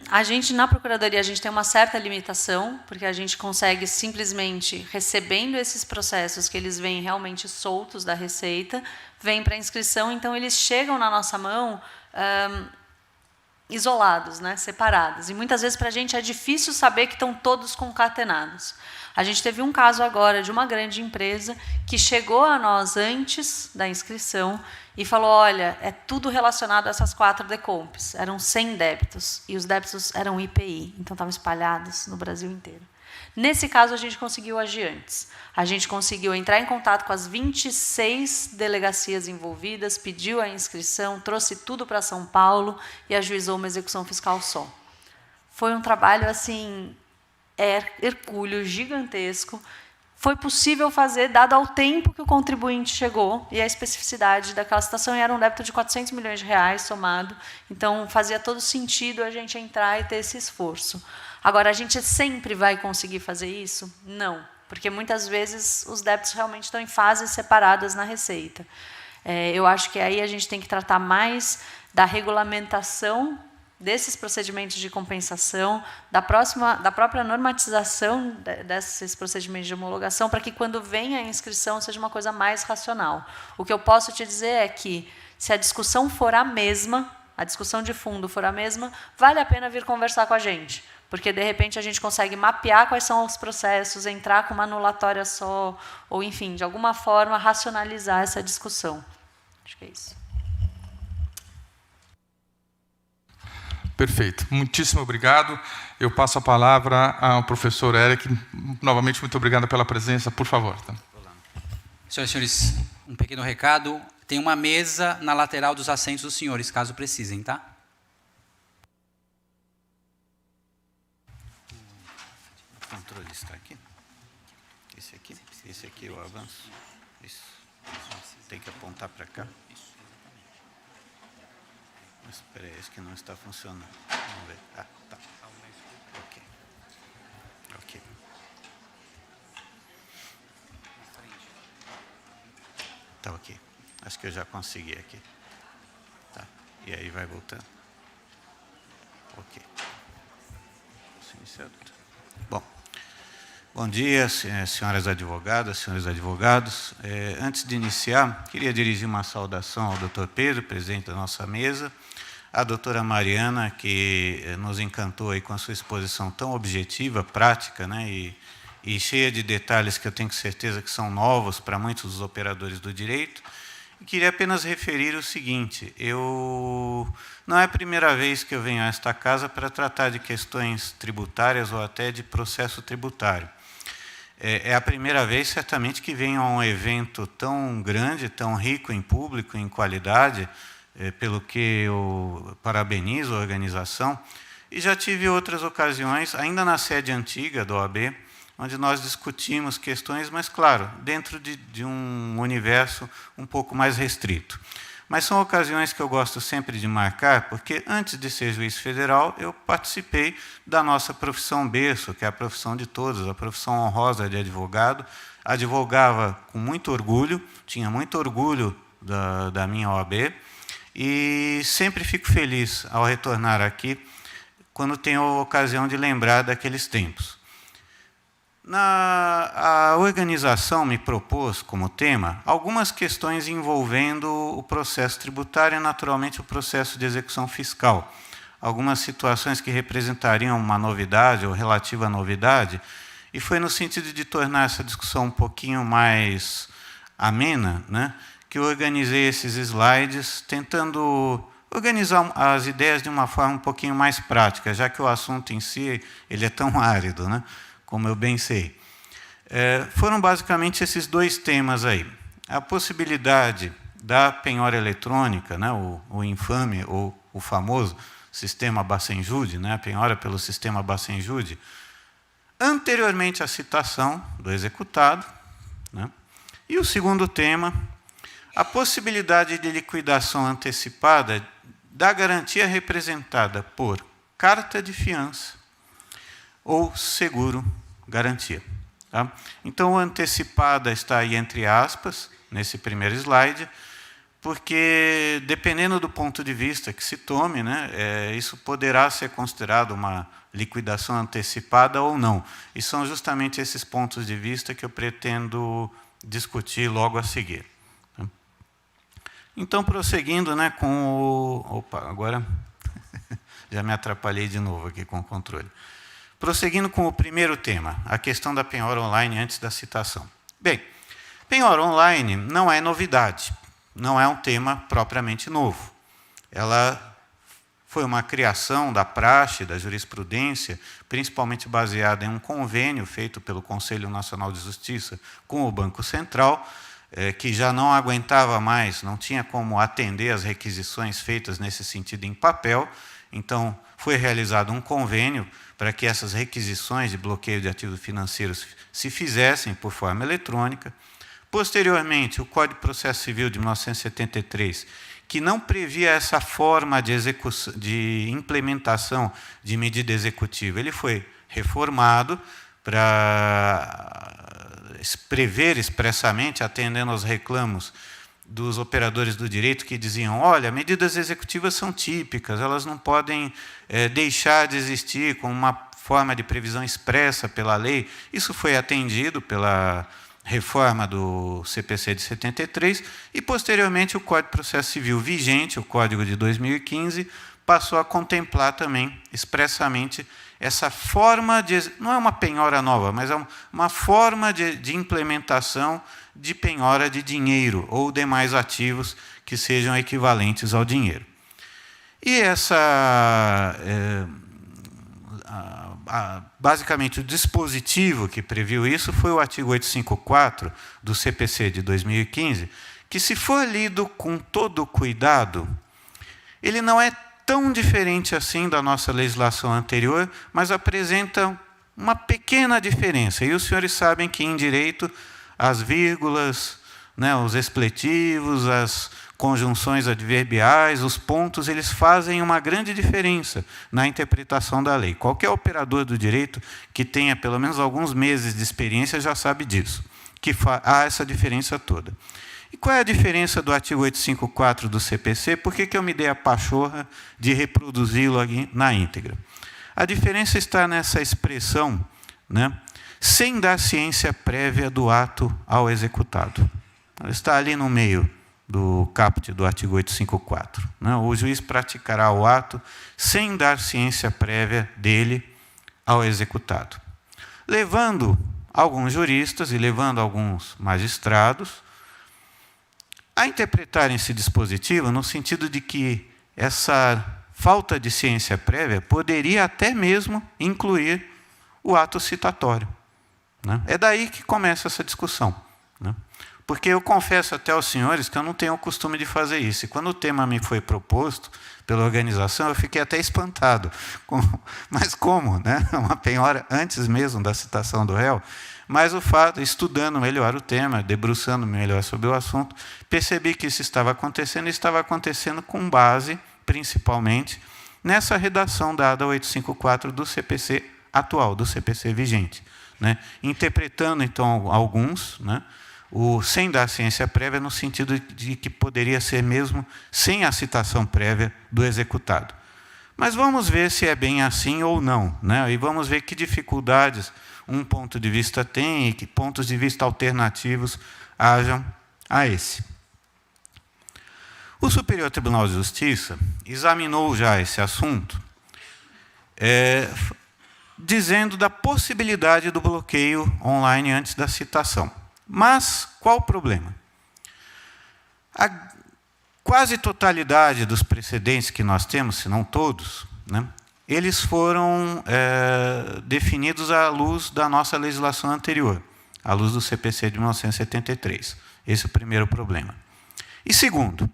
C: A gente, na Procuradoria, a gente tem uma certa limitação, porque a gente consegue simplesmente, recebendo esses processos que eles vêm realmente soltos da Receita, vêm para inscrição, então eles chegam na nossa mão isolados, separados. E muitas vezes para a gente é difícil saber que estão todos concatenados. A gente teve um caso agora de uma grande empresa que chegou a nós antes da inscrição e falou: olha, é tudo relacionado a essas 4 decomps. Eram 100 débitos, e os débitos eram IPI, então estavam espalhados no Brasil inteiro. Nesse caso, a gente conseguiu agir antes. A gente conseguiu entrar em contato com as 26 delegacias envolvidas, pediu a inscrição, trouxe tudo para São Paulo e ajuizou uma execução fiscal só. Foi um trabalho assim, hercúleo, gigantesco. Foi possível fazer, dado ao tempo que o contribuinte chegou e a especificidade daquela situação, e era um débito de 400 milhões de reais somado, então fazia todo sentido a gente entrar e ter esse esforço. Agora, a gente sempre vai conseguir fazer isso? Não, porque muitas vezes os débitos realmente estão em fases separadas na Receita. Eu acho que aí a gente tem que tratar mais da regulamentação desses procedimentos de compensação, da própria normatização desses procedimentos de homologação, para que, quando venha a inscrição, seja uma coisa mais racional. O que eu posso te dizer é que, se a discussão for a mesma, a discussão de fundo for a mesma, vale a pena vir conversar com a gente, porque, de repente, a gente consegue mapear quais são os processos, entrar com uma anulatória só, ou, enfim, de alguma forma, racionalizar essa discussão. Acho que é isso.
B: Perfeito. Muitíssimo obrigado. Eu passo a palavra ao professor Eric. Novamente, muito obrigado pela presença. Por favor.
A: Senhoras e senhores, um pequeno recado. Tem uma mesa na lateral dos assentos dos senhores, caso precisem, tá?
D: O controle está aqui. Esse aqui eu avanço. Isso. Tem que apontar para cá. Mas espera aí, esse que não está funcionando. Vamos ver. Ah, tá. Ok. Ok. Tá ok. Acho que eu já consegui aqui. Tá. E aí vai voltando. Ok. Bom. Bom dia, senhoras advogadas, senhores advogados. Antes de iniciar, queria dirigir uma saudação ao Dr. Pedro, presidente da nossa mesa, à doutora Mariana, que nos encantou aí com a sua exposição tão objetiva, prática, e cheia de detalhes que eu tenho certeza que são novos para muitos dos operadores do direito. E queria apenas referir o seguinte: não é a primeira vez que eu venho a esta casa para tratar de questões tributárias ou até de processo tributário. É a primeira vez, certamente, que venho a um evento tão grande, tão rico em público, em qualidade, pelo que eu parabenizo a organização. E já tive outras ocasiões, ainda na sede antiga da OAB, onde nós discutimos questões, mas, claro, dentro de um universo um pouco mais restrito. Mas são ocasiões que eu gosto sempre de marcar, porque antes de ser juiz federal, eu participei da nossa profissão berço, que é a profissão de todos, a profissão honrosa de advogado. Advogava com muito orgulho, tinha muito orgulho da minha OAB, e sempre fico feliz ao retornar aqui, quando tenho a ocasião de lembrar daqueles tempos. A organização me propôs como tema algumas questões envolvendo o processo tributário e, naturalmente, o processo de execução fiscal. Algumas situações que representariam uma novidade ou relativa novidade, e foi no sentido de tornar essa discussão um pouquinho mais amena, né, que eu organizei esses slides, tentando organizar as ideias de uma forma um pouquinho mais prática, já que o assunto em si ele é tão árido, né, como eu bem sei. Foram basicamente esses dois temas aí. A possibilidade da penhora eletrônica, né, o infame ou o famoso sistema Bacenjude, né, a penhora pelo sistema Bacenjude, anteriormente à citação do executado, né, e o segundo tema, a possibilidade de liquidação antecipada da garantia representada por carta de fiança ou seguro-garantia. Tá? Então, antecipada está aí entre aspas, nesse primeiro slide, porque, dependendo do ponto de vista que se tome, né, isso poderá ser considerado uma liquidação antecipada ou não. E são justamente esses pontos de vista que eu pretendo discutir logo a seguir. Então, prosseguindo, né, com o... Opa, agora já me atrapalhei de novo aqui com o controle. Prosseguindo com o primeiro tema, a questão da penhora online antes da citação. Bem, penhora online não é novidade, não é um tema propriamente novo. Ela foi uma criação da praxe, da jurisprudência, principalmente baseada em um convênio feito pelo Conselho Nacional de Justiça com o Banco Central, que já não aguentava mais, não tinha como atender às requisições feitas nesse sentido em papel. Então, foi realizado um convênio para que essas requisições de bloqueio de ativos financeiros se fizessem por forma eletrônica. Posteriormente, o Código de Processo Civil de 1973, que não previa essa forma de implementação de medida executiva, ele foi reformado para prever expressamente, atendendo aos reclamos dos operadores do direito que diziam: olha, medidas executivas são típicas, elas não podem deixar de existir com uma forma de previsão expressa pela lei. Isso foi atendido pela reforma do CPC de 73 e, posteriormente, o Código de Processo Civil vigente, o Código de 2015, passou a contemplar também expressamente essa forma de... Não é uma penhora nova, mas é uma forma de implementação de penhora de dinheiro ou demais ativos que sejam equivalentes ao dinheiro. E basicamente, o dispositivo que previu isso foi o artigo 854 do CPC de 2015, que, se for lido com todo cuidado, ele não é tão diferente assim da nossa legislação anterior, mas apresenta uma pequena diferença. E os senhores sabem que, em direito, as vírgulas, né, os expletivos, as conjunções adverbiais, os pontos, eles fazem uma grande diferença na interpretação da lei. Qualquer operador do direito que tenha pelo menos alguns meses de experiência já sabe disso, que há essa diferença toda. E qual é a diferença do artigo 854 do CPC? Por que eu me dei a pachorra de reproduzi-lo aqui na íntegra? A diferença está nessa expressão, né, sem dar ciência prévia do ato ao executado. Ela está ali no meio do caput do artigo 854. Né? O juiz praticará o ato sem dar ciência prévia dele ao executado. Levando alguns juristas e levando alguns magistrados a interpretarem esse dispositivo no sentido de que essa falta de ciência prévia poderia até mesmo incluir o ato citatório. Né? É daí que começa essa discussão. Né? Porque eu confesso até aos senhores que eu não tenho o costume de fazer isso. E quando o tema me foi proposto pela organização, eu fiquei até espantado. Mas como? Né? Uma penhora antes mesmo da citação do réu. Mas o fato, estudando melhor o tema, debruçando melhor sobre o assunto, percebi que isso estava acontecendo com base, principalmente, nessa redação dada 854 do CPC atual, do CPC vigente, né? Interpretando, então, alguns, né, sem dar ciência prévia, no sentido de que poderia ser mesmo sem a citação prévia do executado. Mas vamos ver se é bem assim ou não, né? E vamos ver que dificuldades um ponto de vista tem e que pontos de vista alternativos hajam a esse. O Superior Tribunal de Justiça examinou já esse assunto, dizendo da possibilidade do bloqueio online antes da citação. Mas qual o problema? A quase totalidade dos precedentes que nós temos, se não todos, né, eles foram definidos à luz da nossa legislação anterior, à luz do CPC de 1973. Esse é o primeiro problema. E segundo,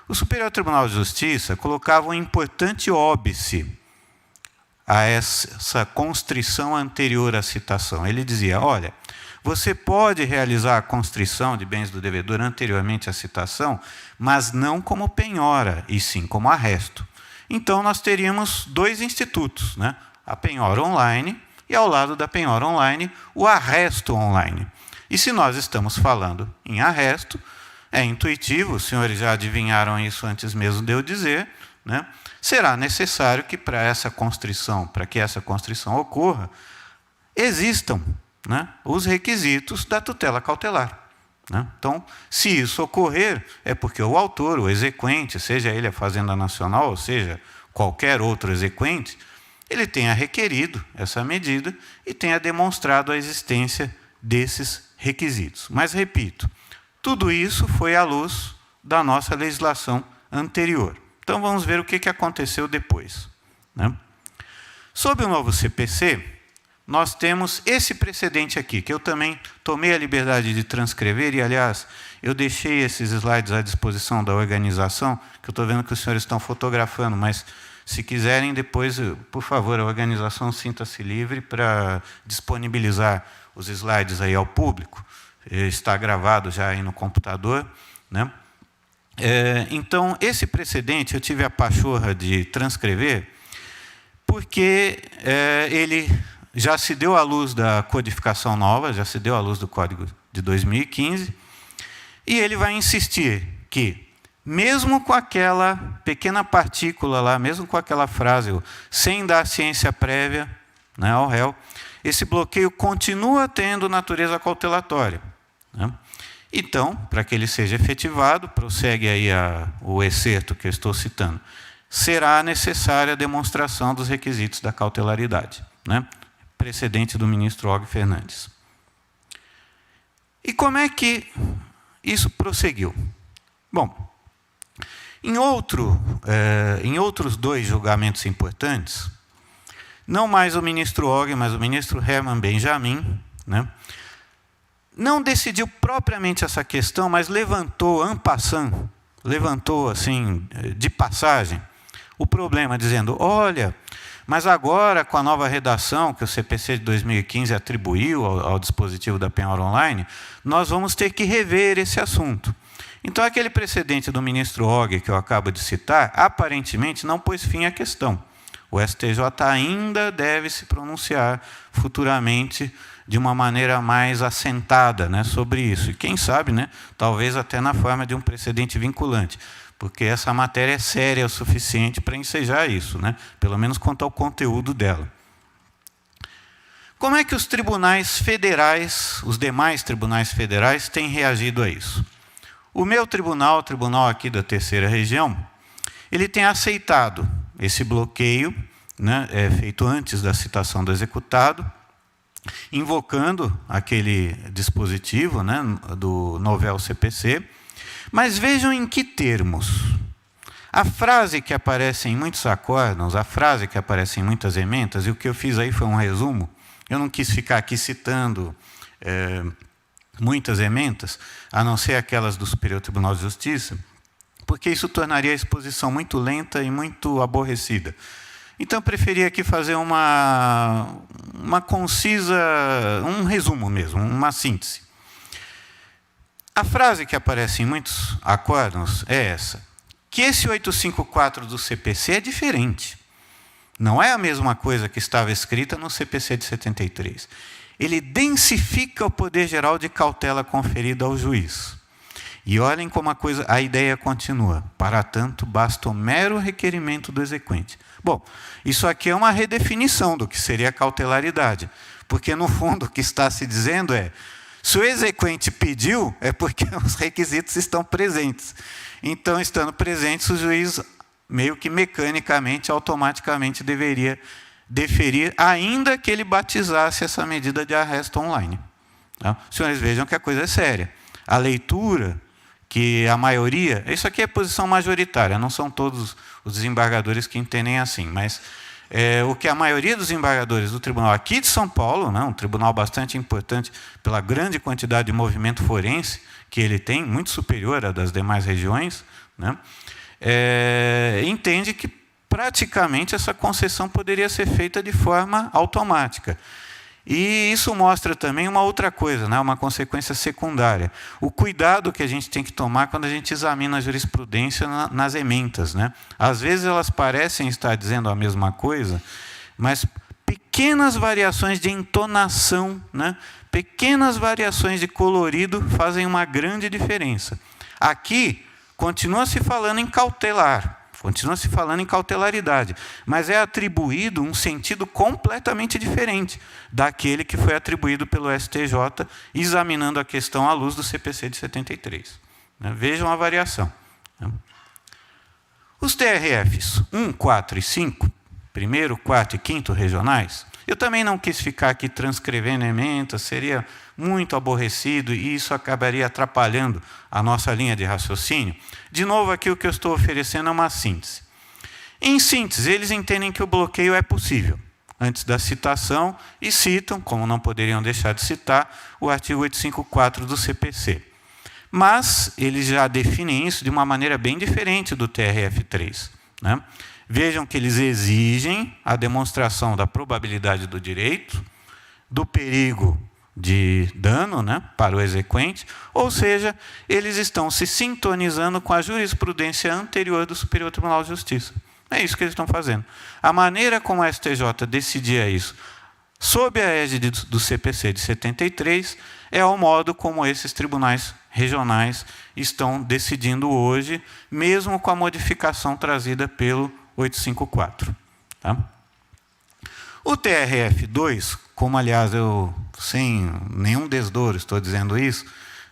D: o Superior Tribunal de Justiça colocava um importante óbice a essa constrição anterior à citação. Ele dizia, olha, você pode realizar a constrição de bens do devedor anteriormente à citação, mas não como penhora, e sim como arresto. Então, nós teríamos dois institutos, né? A penhora online e, ao lado da penhora online, o arresto online. E se nós estamos falando em arresto, é intuitivo, os senhores já adivinharam isso antes mesmo de eu dizer, né? Será necessário que para que essa constrição ocorra, existam, né, os requisitos da tutela cautelar. Né? Então, se isso ocorrer, é porque o autor, o exequente, seja ele a Fazenda Nacional, ou seja, qualquer outro exequente, ele tenha requerido essa medida e tenha demonstrado a existência desses requisitos. Mas, repito, tudo isso foi à luz da nossa legislação anterior. Então, vamos ver o que aconteceu depois. Né? Sob o novo CPC, nós temos esse precedente aqui, que eu também tomei a liberdade de transcrever, e, aliás, eu deixei esses slides à disposição da organização, que eu estou vendo que os senhores estão fotografando, mas, se quiserem, depois, por favor, a organização sinta-se livre para disponibilizar os slides aí ao público. Está gravado já aí no computador, né? Então, esse precedente eu tive a pachorra de transcrever, porque ele já se deu à luz da codificação nova, já se deu à luz do Código de 2015, e ele vai insistir que, mesmo com aquela pequena partícula lá, mesmo com aquela frase, sem dar ciência prévia, né, ao réu, esse bloqueio continua tendo natureza cautelatória. Né? Então, para que ele seja efetivado, prossegue aí o excerto que eu estou citando, será necessária a demonstração dos requisitos da cautelaridade, né? Precedente do ministro Og Fernandes. E como é que isso prosseguiu? Bom, em outros dois julgamentos importantes, não mais o ministro Og, mas o ministro Herman Benjamin, né, não decidiu propriamente essa questão, mas levantou, en passant, levantou assim, de passagem, o problema, dizendo, olha, mas agora, com a nova redação que o CPC de 2015 atribuiu ao dispositivo da penhora online, nós vamos ter que rever esse assunto. Então, aquele precedente do ministro Og, que eu acabo de citar, aparentemente não pôs fim à questão. O STJ ainda deve se pronunciar futuramente de uma maneira mais assentada, né, sobre isso. E quem sabe, né, talvez até na forma de um precedente vinculante, porque essa matéria é séria o suficiente para ensejar isso, né, pelo menos quanto ao conteúdo dela. Como é que os tribunais federais, os demais tribunais federais, têm reagido a isso? O meu tribunal, o tribunal aqui da Terceira Região, ele tem aceitado esse bloqueio, né, feito antes da citação do executado, invocando aquele dispositivo, né, do novel CPC, mas vejam em que termos. A frase que aparece em muitos acórdãos, a frase que aparece em muitas ementas, e o que eu fiz aí foi um resumo, eu não quis ficar aqui citando muitas ementas, a não ser aquelas do Superior Tribunal de Justiça, porque isso tornaria a exposição muito lenta e muito aborrecida. Então, eu preferi aqui fazer uma concisa, um resumo mesmo, uma síntese. A frase que aparece em muitos acórdãos é essa: que esse 854 do CPC é diferente. Não é a mesma coisa que estava escrita no CPC de 73. Ele densifica o poder geral de cautela conferido ao juiz. E olhem como a ideia continua. Para tanto, basta o mero requerimento do exequente. Bom, isso aqui é uma redefinição do que seria a cautelaridade. Porque, no fundo, o que está se dizendo é: se o exequente pediu, é porque os requisitos estão presentes. Então, estando presentes, o juiz, meio que mecanicamente, automaticamente, deveria deferir, ainda que ele batizasse essa medida de arresto online. Tá? Os senhores vejam que a coisa é séria. A leitura que a maioria... Isso aqui é posição majoritária, não são todos os desembargadores que entendem assim, mas o que a maioria dos desembargadores do tribunal aqui de São Paulo, né, um tribunal bastante importante pela grande quantidade de movimento forense que ele tem, muito superior à das demais regiões, né, entende que praticamente essa concessão poderia ser feita de forma automática. E isso mostra também uma outra coisa, né, uma consequência secundária. O cuidado que a gente tem que tomar quando a gente examina a jurisprudência nas ementas, né? Às vezes elas parecem estar dizendo a mesma coisa, mas pequenas variações de entonação, né, pequenas variações de colorido fazem uma grande diferença. Aqui, continua se falando em cautelar, continua se falando em cautelaridade, mas é atribuído um sentido completamente diferente daquele que foi atribuído pelo STJ, examinando a questão à luz do CPC de 73. Vejam a variação. Os TRFs 1, 4 e 5, primeiro, quarto e quinto regionais, eu também não quis ficar aqui transcrevendo emendas, seria muito aborrecido e isso acabaria atrapalhando a nossa linha de raciocínio. De novo, aqui o que eu estou oferecendo é uma síntese. Em síntese, eles entendem que o bloqueio é possível, antes da citação, e citam, como não poderiam deixar de citar, o artigo 854 do CPC. Mas eles já definem isso de uma maneira bem diferente do TRF3. Né? Vejam que eles exigem a demonstração da probabilidade do direito, do perigo de dano, né, para o exequente, ou seja, eles estão se sintonizando com a jurisprudência anterior do Superior Tribunal de Justiça. É isso que eles estão fazendo. A maneira como a STJ decidia isso, sob a égide do CPC de 73, é o modo como esses tribunais regionais estão decidindo hoje, mesmo com a modificação trazida pelo 854. Tá? O TRF2, como, aliás, eu, sem nenhum desdouro, estou dizendo isso,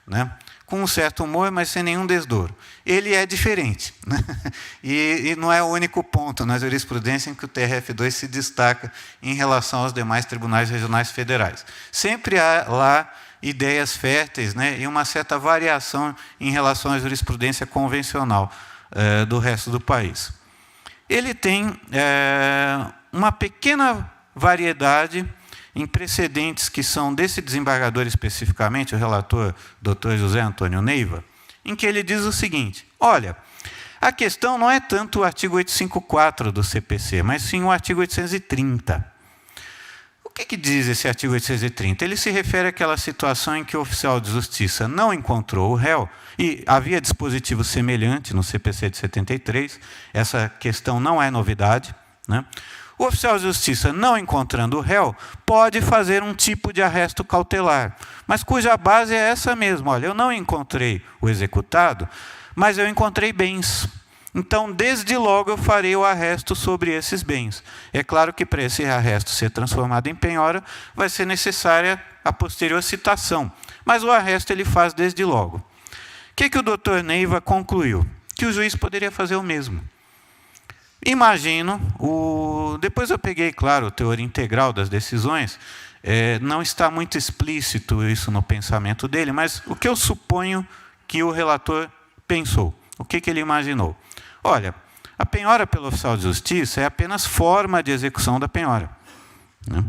D: né, com um certo humor, mas sem nenhum desdouro, ele é diferente. Né? E não é o único ponto na jurisprudência em que o TRF2 se destaca em relação aos demais tribunais regionais federais. Sempre há lá ideias férteis, né, e uma certa variação em relação à jurisprudência convencional do resto do país. Ele tem uma pequena variedade em precedentes que são desse desembargador especificamente, o relator Dr. José Antônio Neiva, em que ele diz o seguinte: olha, a questão não é tanto o artigo 854 do CPC, mas sim o artigo 830. O que diz esse artigo 830? Ele se refere àquela situação em que o oficial de justiça não encontrou o réu, e havia dispositivo semelhante no CPC de 73, essa questão não é novidade, né? O oficial de justiça, não encontrando o réu, pode fazer um tipo de arresto cautelar, mas cuja base é essa mesma. Olha, eu não encontrei o executado, mas eu encontrei bens. Então, desde logo, eu farei o arresto sobre esses bens. É claro que, para esse arresto ser transformado em penhora, vai ser necessária a posterior citação, mas o arresto ele faz desde logo. O que o doutor Neiva concluiu? Que o juiz poderia fazer o mesmo. Imagino, depois eu peguei, claro, o teor integral das decisões, não está muito explícito isso no pensamento dele, mas o que eu suponho que o relator pensou, o que ele imaginou? Olha, a penhora pelo oficial de justiça é apenas forma de execução da penhora. Né?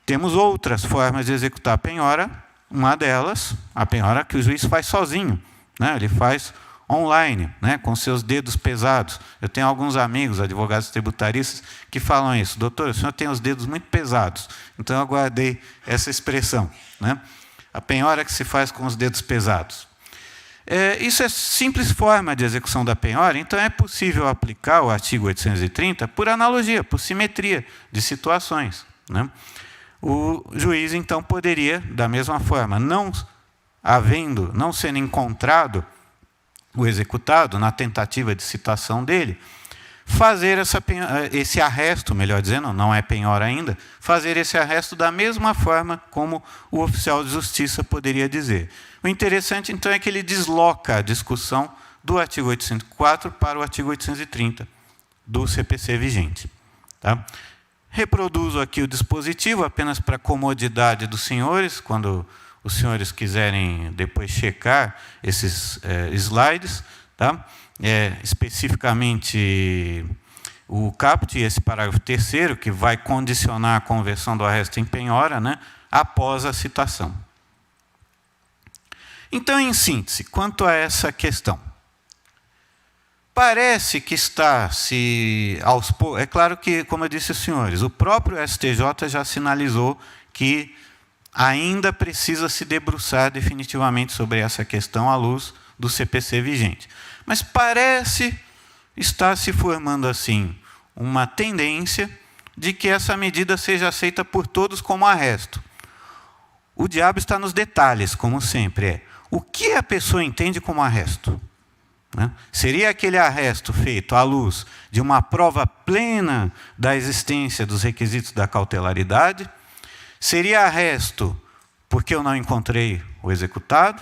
D: Temos outras formas de executar a penhora, uma delas, a penhora que o juiz faz sozinho. Né? Ele faz online, né, com seus dedos pesados. Eu tenho alguns amigos, advogados tributaristas, que falam isso. Doutor, o senhor tem os dedos muito pesados. Então, eu guardei essa expressão, né? A penhora que se faz com os dedos pesados. Isso é simples forma de execução da penhora, então é possível aplicar o artigo 830 por analogia, por simetria de situações, né? O juiz, então, poderia, da mesma forma, não sendo encontrado o executado na tentativa de citação dele, fazer esse arresto, melhor dizendo, não é penhora ainda, fazer esse arresto da mesma forma como o oficial de justiça poderia dizer. O interessante, então, é que ele desloca a discussão do artigo 804 para o artigo 830 do CPC vigente. Tá? Reproduzo aqui o dispositivo, apenas para comodidade dos senhores, quando os senhores quiserem depois checar esses slides, tá? Especificamente o caput, esse parágrafo 3º, que vai condicionar a conversão do arresto em penhora, né, após a citação. Então, em síntese, quanto a essa questão, parece que está aos poucos. É claro que, como eu disse aos senhores, o próprio STJ já sinalizou que ainda precisa se debruçar definitivamente sobre essa questão à luz do CPC vigente. Mas parece estar se formando, assim, uma tendência de que essa medida seja aceita por todos como arresto. O diabo está nos detalhes, como sempre. O que a pessoa entende como arresto? Né? Seria aquele arresto feito à luz de uma prova plena da existência dos requisitos da cautelaridade? Seria arresto porque eu não encontrei o executado?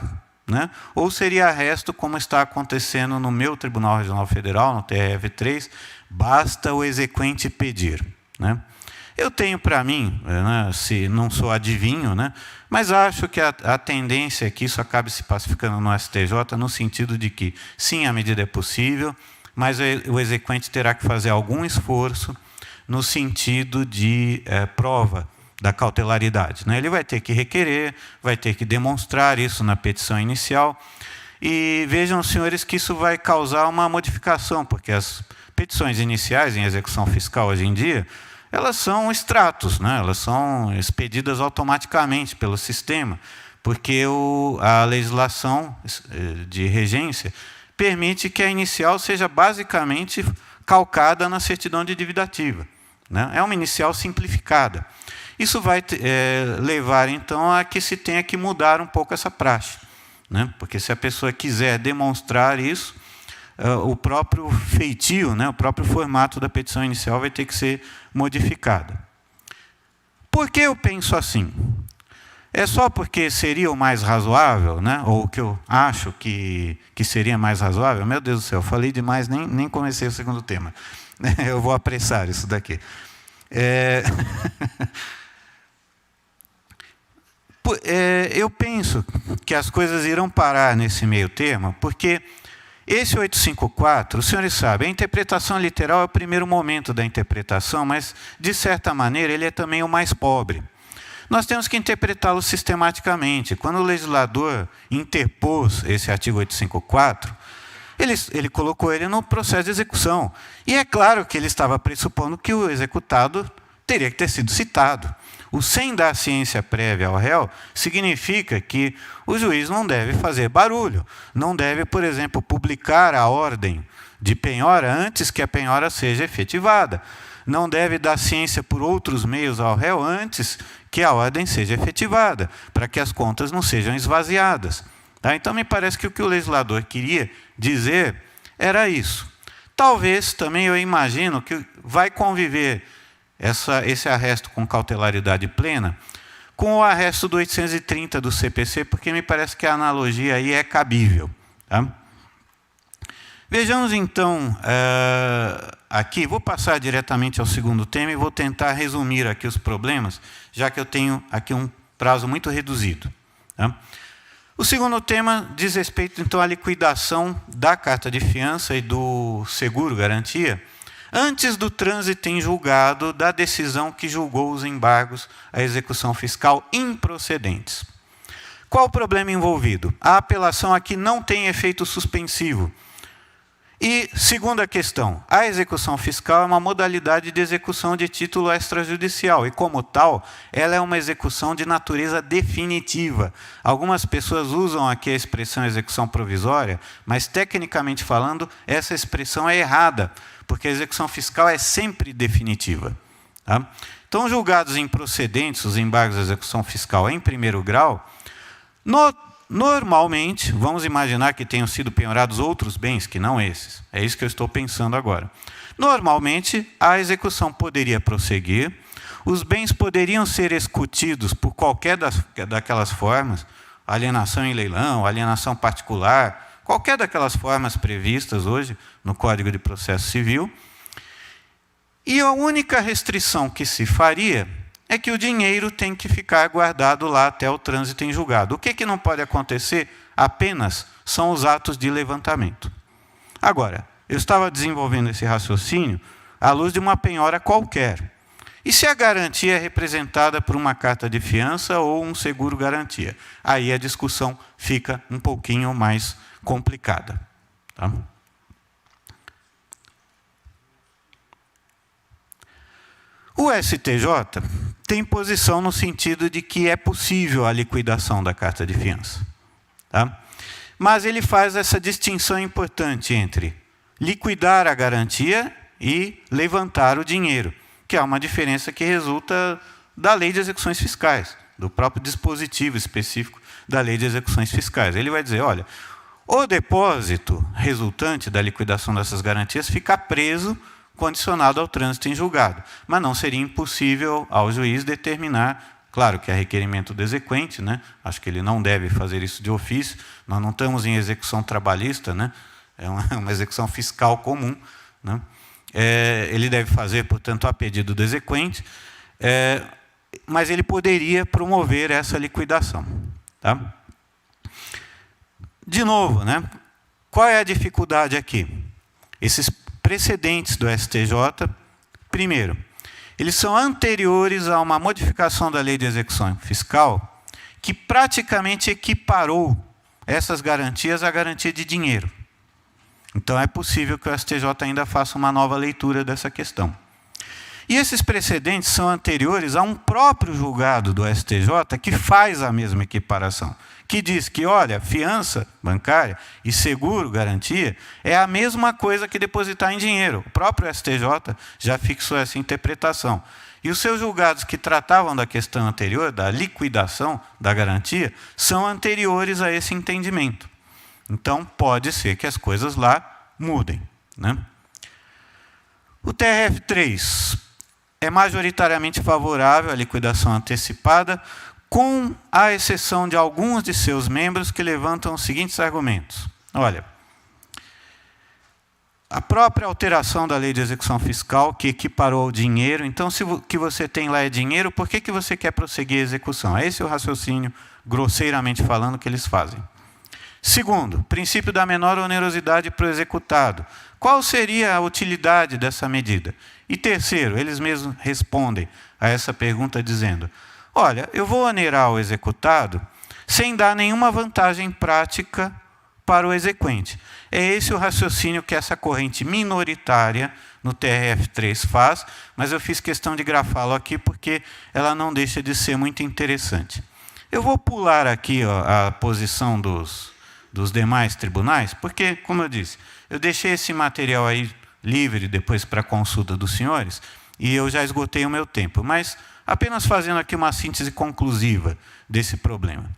D: Né? Ou seria arresto como está acontecendo no meu Tribunal Regional Federal, no TRF3, basta o exequente pedir? Né? Eu tenho para mim, né, se não sou adivinho, né, mas acho que a tendência é que isso acabe se pacificando no STJ, no sentido de que, sim, a medida é possível, mas o exequente terá que fazer algum esforço no sentido de prova da cautelaridade. Né? Ele vai ter que requerer, vai ter que demonstrar isso na petição inicial, e vejam, senhores, que isso vai causar uma modificação, porque as petições iniciais em execução fiscal hoje em dia, elas são extratos, né? Elas são expedidas automaticamente pelo sistema, porque a legislação de regência permite que a inicial seja basicamente calcada na certidão de dívida ativa. Né? É uma inicial simplificada. Isso vai levar, então, a que se tenha que mudar um pouco essa praxe. Né? Porque se a pessoa quiser demonstrar isso, o próprio feitio, né, o próprio formato da petição inicial vai ter que ser modificado. Por que eu penso assim? É só porque seria o mais razoável, né, ou que eu acho que seria mais razoável? Meu Deus do céu, falei demais, nem comecei o segundo tema. Eu vou apressar isso daqui. Eu penso que as coisas irão parar nesse meio termo, porque esse 854, os senhores sabem, a interpretação literal é o primeiro momento da interpretação, mas, de certa maneira, ele é também o mais pobre. Nós temos que interpretá-lo sistematicamente. Quando o legislador interpôs esse artigo 854, ele colocou ele no processo de execução. E é claro que ele estava pressupondo que o executado teria que ter sido citado. O sem dar ciência prévia ao réu significa que o juiz não deve fazer barulho, não deve, por exemplo, publicar a ordem de penhora antes que a penhora seja efetivada, não deve dar ciência por outros meios ao réu antes que a ordem seja efetivada, para que as contas não sejam esvaziadas. Tá? Então, me parece que o que o legislador queria dizer era isso. Talvez também, eu imagino, que vai conviver esse arresto com cautelaridade plena com o arresto do 830 do CPC, porque me parece que a analogia aí é cabível. Tá? Vejamos, então, aqui, vou passar diretamente ao segundo tema e vou tentar resumir aqui os problemas, já que eu tenho aqui um prazo muito reduzido. Tá? O segundo tema diz respeito, então, à liquidação da carta de fiança e do seguro-garantia, antes do trânsito em julgado da decisão que julgou os embargos à execução fiscal improcedentes. Qual o problema envolvido? A apelação aqui não tem efeito suspensivo. E, segunda questão, a execução fiscal é uma modalidade de execução de título extrajudicial e, como tal, ela é uma execução de natureza definitiva. Algumas pessoas usam aqui a expressão execução provisória, mas, tecnicamente falando, essa expressão é errada, porque a execução fiscal é sempre definitiva. Tá? Então, julgados improcedentes os embargos de execução fiscal em primeiro grau, normalmente, vamos imaginar que tenham sido penhorados outros bens que não esses. É isso que eu estou pensando agora. Normalmente, a execução poderia prosseguir, os bens poderiam ser escutidos por qualquer daquelas formas, alienação em leilão, alienação particular, qualquer daquelas formas previstas hoje no Código de Processo Civil. E a única restrição que se faria é que o dinheiro tem que ficar guardado lá até o trânsito em julgado. O que não pode acontecer apenas são os atos de levantamento. Agora, eu estava desenvolvendo esse raciocínio à luz de uma penhora qualquer. E se a garantia é representada por uma carta de fiança ou um seguro-garantia? Aí a discussão fica um pouquinho mais complicada. Tá? O STJ tem posição no sentido de que é possível a liquidação da carta de fiança. Tá? Mas ele faz essa distinção importante entre liquidar a garantia e levantar o dinheiro, que é uma diferença que resulta da Lei de Execuções Fiscais, do próprio dispositivo específico da Lei de Execuções Fiscais. Ele vai dizer, olha, o depósito resultante da liquidação dessas garantias fica preso condicionado ao trânsito em julgado. Mas não seria impossível ao juiz determinar, claro que é requerimento do exequente, né? Acho que ele não deve fazer isso de ofício, nós não estamos em execução trabalhista, né? É uma execução fiscal comum. Né? Ele deve fazer, portanto, a pedido do exequente, mas ele poderia promover essa liquidação. Tá? De novo, né? Qual é a dificuldade aqui? Esses precedentes do STJ, primeiro, eles são anteriores a uma modificação da Lei de Execução Fiscal que praticamente equiparou essas garantias à garantia de dinheiro. Então, é possível que o STJ ainda faça uma nova leitura dessa questão. E esses precedentes são anteriores a um próprio julgado do STJ que faz a mesma equiparação, que diz que, olha, fiança bancária e seguro, garantia, é a mesma coisa que depositar em dinheiro. O próprio STJ já fixou essa interpretação. E os seus julgados que tratavam da questão anterior, da liquidação da garantia, são anteriores a esse entendimento. Então, pode ser que as coisas lá mudem. Né? O TRF3 é majoritariamente favorável à liquidação antecipada, com a exceção de alguns de seus membros que levantam os seguintes argumentos. Olha, a própria alteração da Lei de Execução Fiscal, que equiparou o dinheiro, então, se o que você tem lá é dinheiro, por que você quer prosseguir a execução? É esse o raciocínio, grosseiramente falando, que eles fazem. Segundo, princípio da menor onerosidade para o executado. Qual seria a utilidade dessa medida? E terceiro, eles mesmos respondem a essa pergunta dizendo, olha, eu vou onerar o executado sem dar nenhuma vantagem prática para o exequente. É esse o raciocínio que essa corrente minoritária no TRF3 faz, mas eu fiz questão de grafá-lo aqui porque ela não deixa de ser muito interessante. Eu vou pular aqui a posição dos demais tribunais, porque, como eu disse, eu deixei esse material aí livre depois para consulta dos senhores, e eu já esgotei o meu tempo, mas apenas fazendo aqui uma síntese conclusiva desse problema.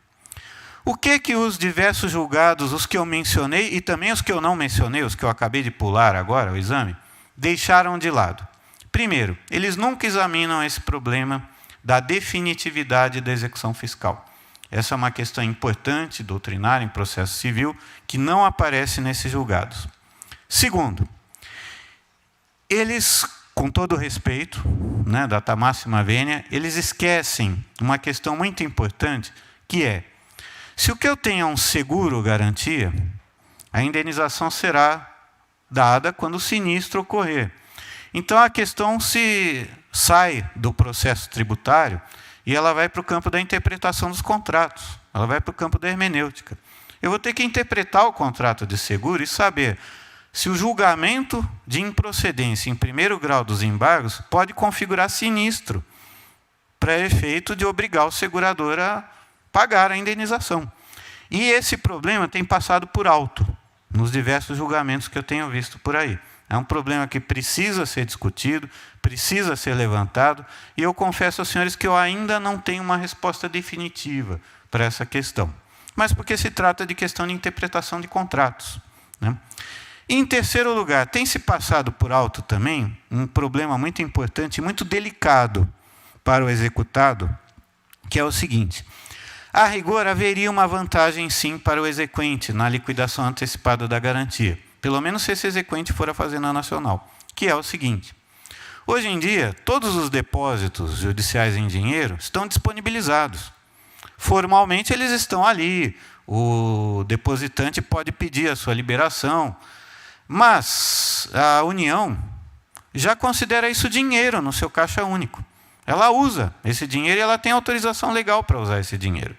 D: O que os diversos julgados, os que eu mencionei e também os que eu não mencionei, os que eu acabei de pular agora, o exame, deixaram de lado? Primeiro, eles nunca examinam esse problema da definitividade da execução fiscal. Essa é uma questão importante, doutrinária, em processo civil, que não aparece nesses julgados. Segundo, eles, com todo o respeito, né, data máxima vênia, eles esquecem uma questão muito importante, que é, se o que eu tenho é um seguro garantia, a indenização será dada quando o sinistro ocorrer. Então, a questão se sai do processo tributário e ela vai para o campo da interpretação dos contratos, ela vai para o campo da hermenêutica. Eu vou ter que interpretar o contrato de seguro e saber se o julgamento de improcedência em primeiro grau dos embargos pode configurar sinistro para efeito de obrigar o segurador a pagar a indenização. E esse problema tem passado por alto nos diversos julgamentos que eu tenho visto por aí. É um problema que precisa ser discutido, precisa ser levantado, e eu confesso aos senhores que eu ainda não tenho uma resposta definitiva para essa questão. Mas porque se trata de questão de interpretação de contratos, né? Em terceiro lugar, tem se passado por alto também um problema muito importante e muito delicado para o executado, que é o seguinte: a rigor, haveria uma vantagem, sim, para o exequente na liquidação antecipada da garantia, pelo menos se esse exequente for a Fazenda Nacional, que é o seguinte: hoje em dia, todos os depósitos judiciais em dinheiro estão disponibilizados. Formalmente, eles estão ali, o depositante pode pedir a sua liberação, mas a União já considera isso dinheiro no seu caixa único. Ela usa esse dinheiro e ela tem autorização legal para usar esse dinheiro.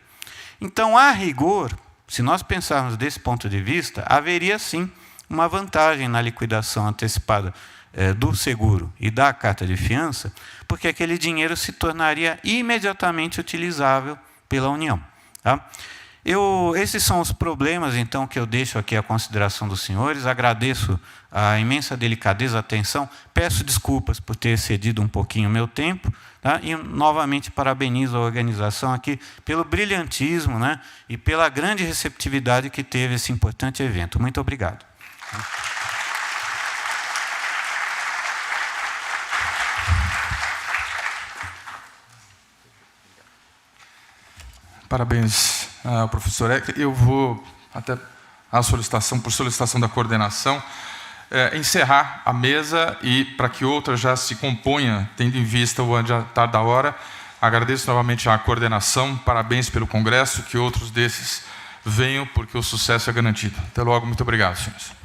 D: Então, a rigor, se nós pensarmos desse ponto de vista, haveria sim uma vantagem na liquidação antecipada do seguro e da carta de fiança, porque aquele dinheiro se tornaria imediatamente utilizável pela União. Tá? Esses são os problemas, então, que eu deixo aqui à consideração dos senhores. Agradeço a imensa delicadeza, a atenção. Peço desculpas por ter excedido um pouquinho o meu tempo. Tá? E, novamente, parabenizo a organização aqui pelo brilhantismo, né, e pela grande receptividade que teve esse importante evento. Muito obrigado.
B: Parabéns ao professor Hector. Eu vou, até por solicitação da coordenação, encerrar a mesa e, para que outra já se componha, tendo em vista o adiantar da hora, agradeço novamente à coordenação, parabéns pelo congresso, que outros desses venham, porque o sucesso é garantido. Até logo, muito obrigado, senhores.